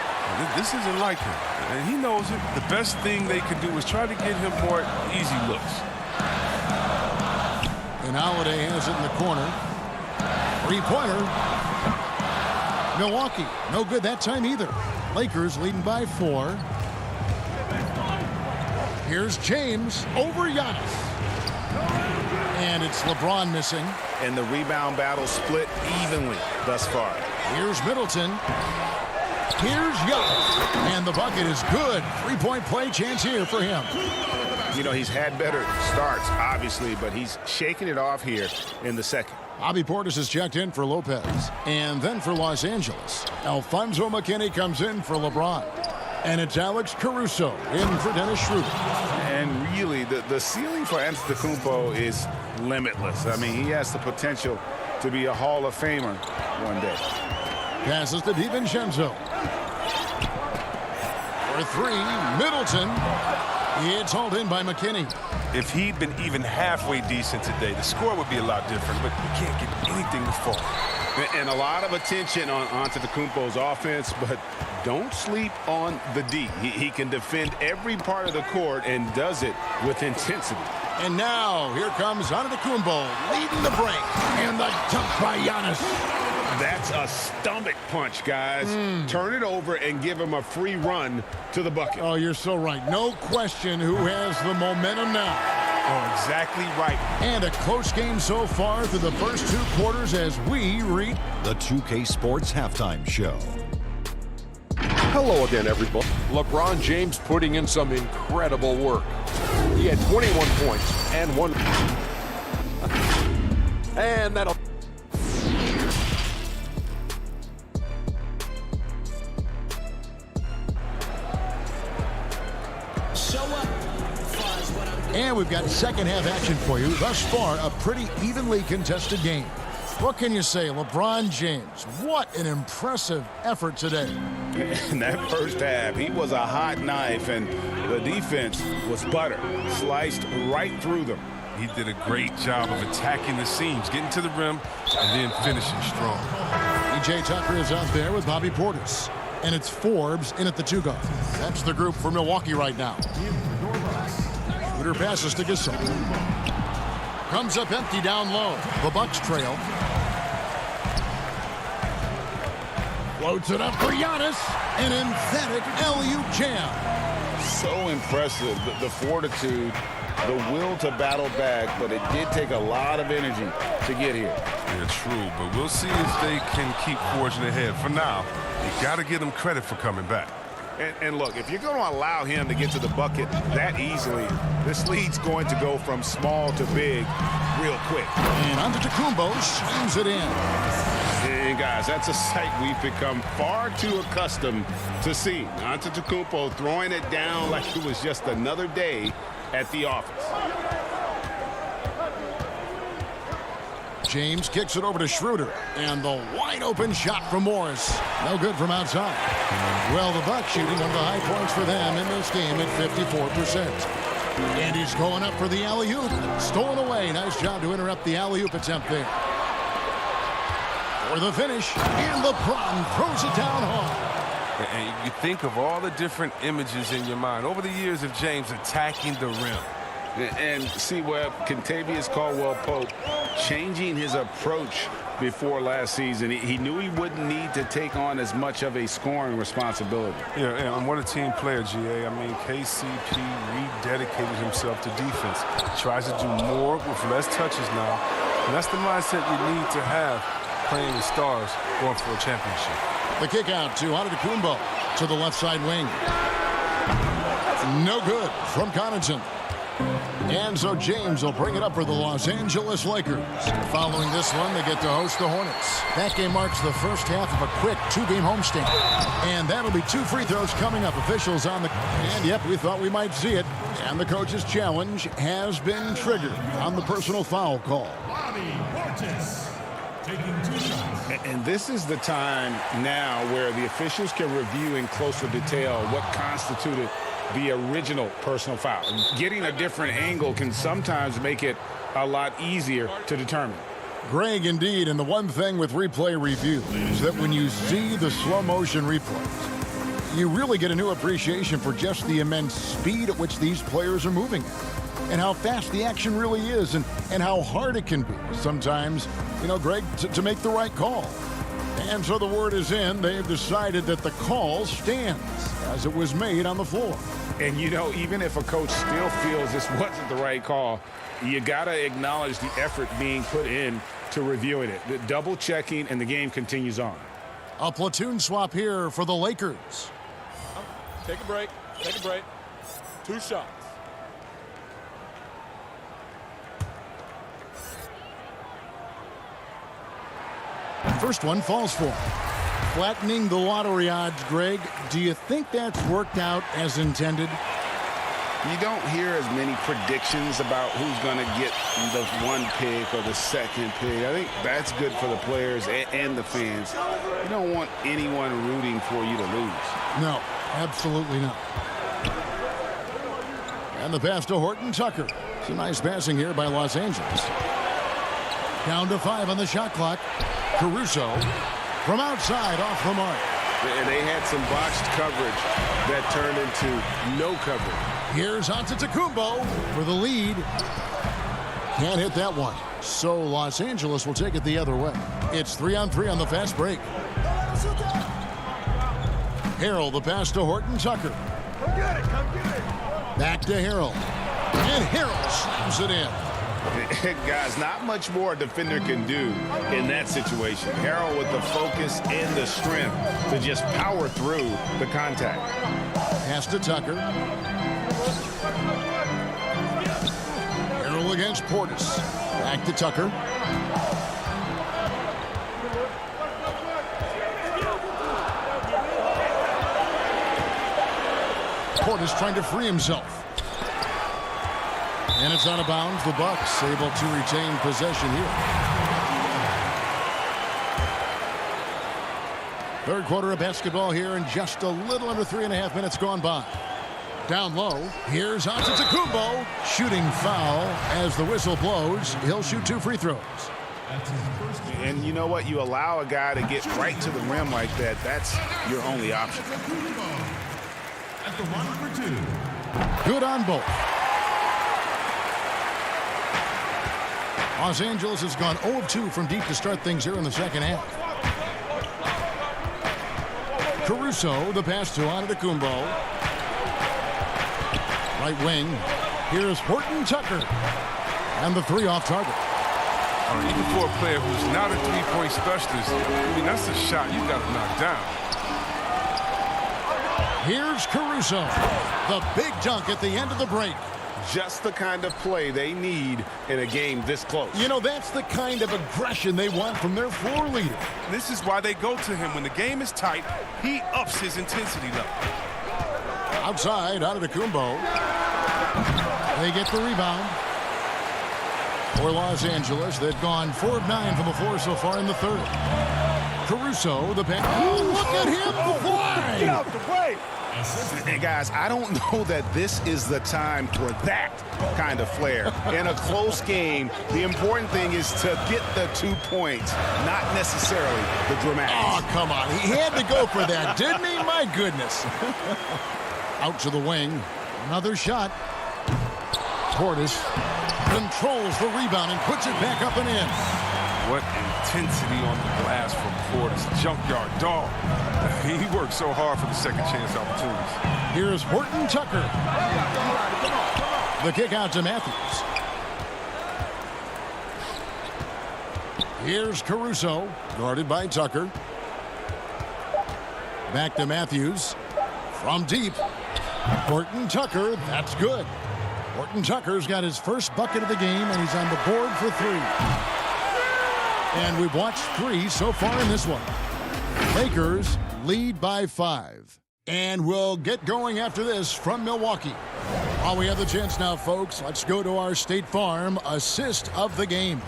This isn't like him, and he knows it. The best thing they could do is try to get him more easy looks. And Holiday has it in the corner. 3-pointer. Milwaukee, no good that time either. Lakers leading by 4. Here's James over Giannis. And it's LeBron missing. And the rebound battle split evenly thus far. Here's Middleton. Here's Giannis. And the bucket is good. 3-point play chance here for him. You know, he's had better starts, obviously, but he's shaking it off here in the second. Bobby Portis is checked in for Lopez. And then for Los Angeles, Alfonso McKinney comes in for LeBron. And it's Alex Caruso in for Dennis Schroeder. And really, the ceiling for Antetokounmpo is limitless. I mean, he has the potential to be a Hall of Famer one day. Passes to DiVincenzo. For three, Middleton. It's hauled in by McKinney. If he'd been even halfway decent today, the score would be a lot different, but we can't get anything to fall. And a lot of attention on Antetokounmpo's offense, but don't sleep on the D. He can defend every part of the court and does it with intensity. And now, here comes Antetokounmpo leading the break. And the dunk by Giannis. That's a stomach punch, guys. Turn it over and give him a free run to the bucket. Oh, you're so right. No question who has the momentum now. Oh, exactly right. And a close game so far through the first two quarters as we read the 2K Sports Halftime Show. Hello again, everybody. LeBron James putting in some incredible work. He had 21 points and one. And that'll. And we've got second half action for you. Thus far, a pretty evenly contested game. What can you say, LeBron James? What an impressive effort today. In that first half, he was a hot knife, and the defense was butter, sliced right through them. He did a great job of attacking the seams, getting to the rim, and then finishing strong. E.J. Tucker is out there with Bobby Portis. And it's Forbes in at the two guard. That's the group for Milwaukee right now. Shooter passes to Gasol. Comes up empty down low. The Bucks trail. Floats it up for Giannis. An emphatic alley-oop jam. So impressive, the fortitude, the will to battle back, but it did take a lot of energy to get here. Yeah, true, but we'll see if they can keep forging ahead. For now, you got to give them credit for coming back. And look, if you're going to allow him to get to the bucket that easily, this lead's going to go from small to big real quick. And Antetokounmpo slams it in. And guys, that's a sight we've become far too accustomed to seeing. Antetokounmpo throwing it down like it was just another day at the office. James kicks it over to Schroeder, and the wide open shot from Morris. No good from outside. Well, the Bucks shooting one of the high points for them in this game at 54%. And he's going up for the alley-oop. Stolen away. Nice job to interrupt the alley-oop attempt there. For the finish, and LeBron throws it down hard. And you think of all the different images in your mind over the years of James attacking the rim. And see, Webb, Kentavious Caldwell-Pope changing his approach before last season. He knew he wouldn't need to take on as much of a scoring responsibility. Yeah, and what a team player, GA. I mean, KCP rededicated himself to defense. He tries to do more with less touches now. And that's the mindset you need to have playing the Stars going for a championship. The kick out to Antetokounmpo to the left side wing. No good from Connaughton. And so James will bring it up for the Los Angeles Lakers. Following this one, they get to host the Hornets. That game marks the first half of a quick two-game homestand. And that'll be two free throws coming up. Officials on the... And, yep, we thought we might see it. And the coach's challenge has been triggered on the personal foul call. And this is the time now where the officials can review in closer detail what constituted the original personal foul. Getting a different angle can sometimes make it a lot easier to determine. Greg, indeed, and the one thing with replay review is that when you see the slow motion replays, you really get a new appreciation for just the immense speed at which these players are moving and how fast the action really is and how hard it can be sometimes, you know, Greg, to make the right call. And so the word is in. They've decided that the call stands as it was made on the floor. And, you know, even if a coach still feels this wasn't the right call, you got to acknowledge the effort being put in to reviewing it. The double checking, and the game continues on. A platoon swap here for the Lakers. Take a break. Take a break. Two shots. First one falls for him. Flattening the lottery odds, Greg. Do you think that's worked out as intended? You don't hear as many predictions about who's going to get the one pick or the second pick. I think that's good for the players and the fans. You don't want anyone rooting for you to lose. No. Absolutely not. And the pass to Horton Tucker. Some nice passing here by Los Angeles. Down to 5 on the shot clock. Caruso from outside off the mark. And they had some botched coverage that turned into no coverage. Here's Antetokounmpo for the lead. Can't hit that one. So Los Angeles will take it the other way. It's 3-on-3 on the fast break. Harrell, the pass to Horton Tucker. Come get it, come get it. Back to Harrell. And Harrell slams it in. Guys, not much more a defender can do in that situation. Harrell with the focus and the strength to just power through the contact. Pass to Tucker. Harrell against Portis. Back to Tucker. Portis trying to free himself. And it's out of bounds. The Bucks able to retain possession here. Third quarter of basketball here, and just a little under 3.5 minutes gone by. Down low, here's Antetokounmpo. Shooting foul as the whistle blows. He'll shoot 2 free throws. And you know what? You allow a guy to get right to the rim like that. That's your only option. At the line for 2. Good on both. Los Angeles has gone 0 of 2 from deep to start things here in the second half. Caruso, the pass to Antetokounmpo. Right wing. Here's Horton Tucker. And the 3 off target. Even for a player who's not a three-point specialist, I mean, that's a shot you got to knock down. Here's Caruso. The big dunk at the end of the break. Just the kind of play they need in a game this close. You know, that's the kind of aggression they want from their floor leader. This is why they go to him. When the game is tight, he ups his intensity level. Outside, Antetokounmpo. They get the rebound. For Los Angeles, they've gone 4 of 9 from the floor so far in the third. Caruso, the pass. Oh, look at him fly! Get out the way! And guys, I don't know that this is the time for that kind of flair. In a close game, the important thing is to get the 2 points, not necessarily the dramatics. Oh, come on. He had to go for that, didn't he? My goodness. Out to the wing. Another shot. Portis controls the rebound and puts it back up and in. What intensity on the glass from Portis. Junkyard dog. He worked so hard for the second chance opportunities. Here's Horton Tucker. The kick out to Matthews. Here's Caruso, guarded by Tucker. Back to Matthews. From deep. Horton Tucker, that's good. Horton Tucker's got his first bucket of the game, and he's on the board for 3. And we've watched 3 so far in this one. Lakers lead by 5. And we'll get going after this from Milwaukee. While we have the chance now, folks, let's go to our State Farm assist of the game.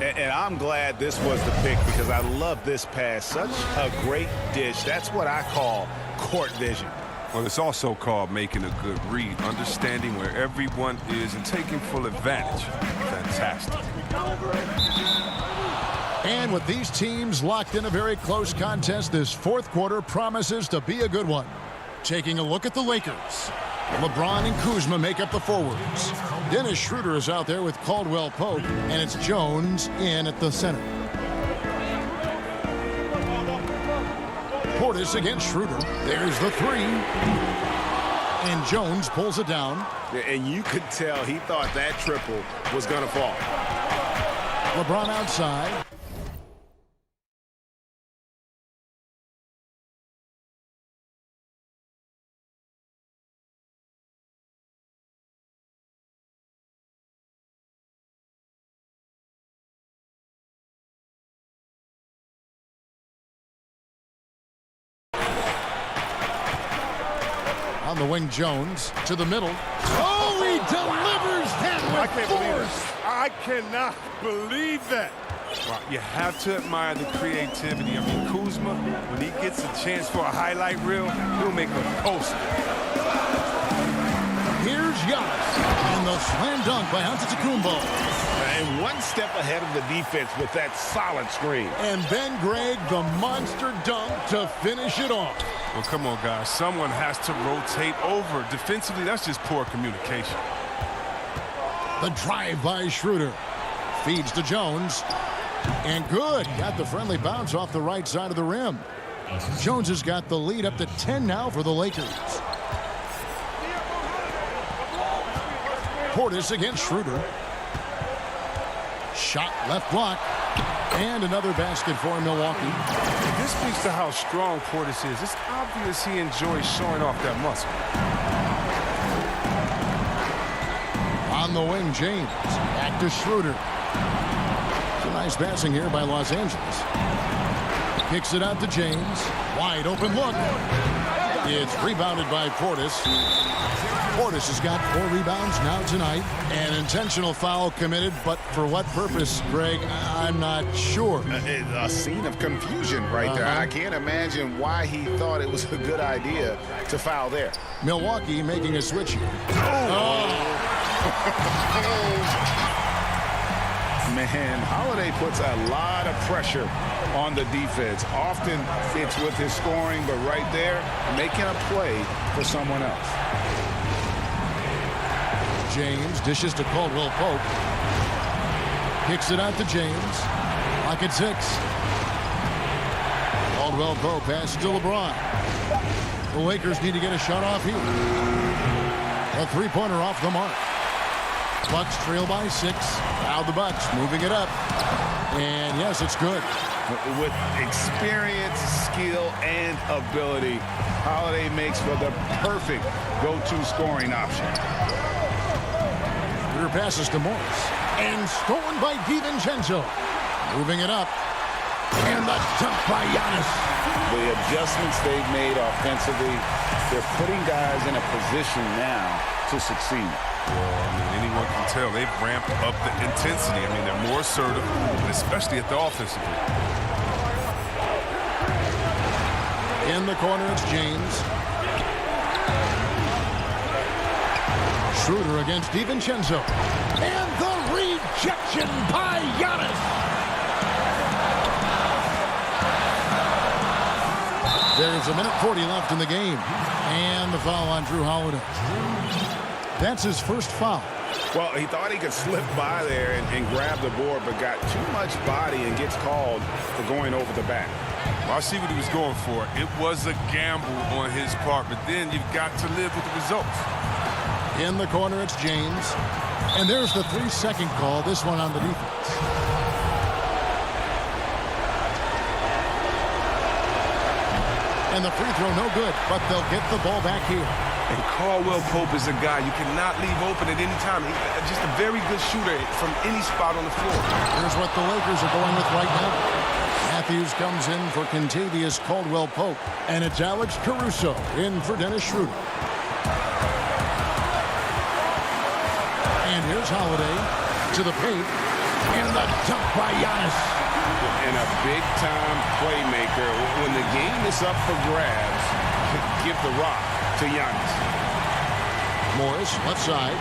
And I'm glad this was the pick because I love this pass. Such a great dish. That's what I call court vision. Well, it's also called making a good read, understanding where everyone is and taking full advantage. Fantastic. And with these teams locked in a very close contest, this fourth quarter promises to be a good one. Taking a look at the Lakers. LeBron and Kuzma make up the forwards. Dennis Schroeder is out there with Caldwell Pope, and it's Jones in at the center. Portis against Schroeder. There's the 3. And Jones pulls it down. And you could tell he thought that triple was going to fall. LeBron outside. On the wing, Jones to the middle. Oh, he delivers that with force. I cannot believe that. Well, you have to admire the creativity. I mean, Kuzma, when he gets a chance for a highlight reel, he'll make a poster. Here's Giannis, and the slam dunk by Antetokounmpo. And one step ahead of the defense with that solid screen. And then Greg, the monster dunk to finish it off. Well, come on, guys. Someone has to rotate over. Defensively, that's just poor communication. The drive by Schroeder. Feeds to Jones. And good. Got the friendly bounce off the right side of the rim. Jones has got the lead up to 10 now for the Lakers. Portis against Schroeder. Shot left block. And another basket for Milwaukee. This speaks to how strong Portis is. It's obvious he enjoys showing off that muscle. On the wing, James. Back to Schroeder. It's a nice passing here by Los Angeles. Kicks it out to James. Wide open look. It's rebounded by Portis. Portis has got 4 rebounds now tonight. An intentional foul committed, but for what purpose, Greg? I'm not sure. A scene of confusion right there. I can't imagine why he thought it was a good idea to foul there. Milwaukee making a switch here. Man, Holiday puts a lot of pressure on the defense. Often it's with his scoring, but right there, making a play for someone else. James dishes to Caldwell Pope. Kicks it out to James. Lock at 6. Caldwell Pope passes to LeBron. The Lakers need to get a shot off here. A three-pointer off the mark. Bucks trail by 6. Now the Bucks moving it up. And yes, it's good. With experience, skill, and ability, Holiday makes for the perfect go-to scoring option. Rear passes to Morris. And stolen by DiVincenzo. Moving it up. And the dunk by Giannis. The adjustments they've made offensively, they're putting guys in a position now to succeed. Well, I mean, anyone can tell they've ramped up the intensity. I mean, they're more assertive, especially at the offensive end. In the corner, it's James. Schroeder against DiVincenzo. And the rejection by Giannis. There's a minute 40 left in the game. And the foul on Drew Holiday. That's his first foul. Well, he thought he could slip by there and grab the board, but got too much body and gets called for going over the back. Well, I see what he was going for. It was a gamble on his part, but then you've got to live with the results. In the corner, it's James. And there's the 3-second call, this one on the defense. And the free throw no good, but they'll get the ball back here. And Caldwell Pope is a guy you cannot leave open at any time. He's just a very good shooter from any spot on the floor. Here's what the Lakers are going with right now. Matthews comes in for Kentavious Caldwell Pope. And it's Alex Caruso in for Dennis Schroeder. And here's Holiday to the paint. And the dunk by Giannis. And a big-time playmaker. When the game is up for grabs, give the rock to Giannis. Morris, left side.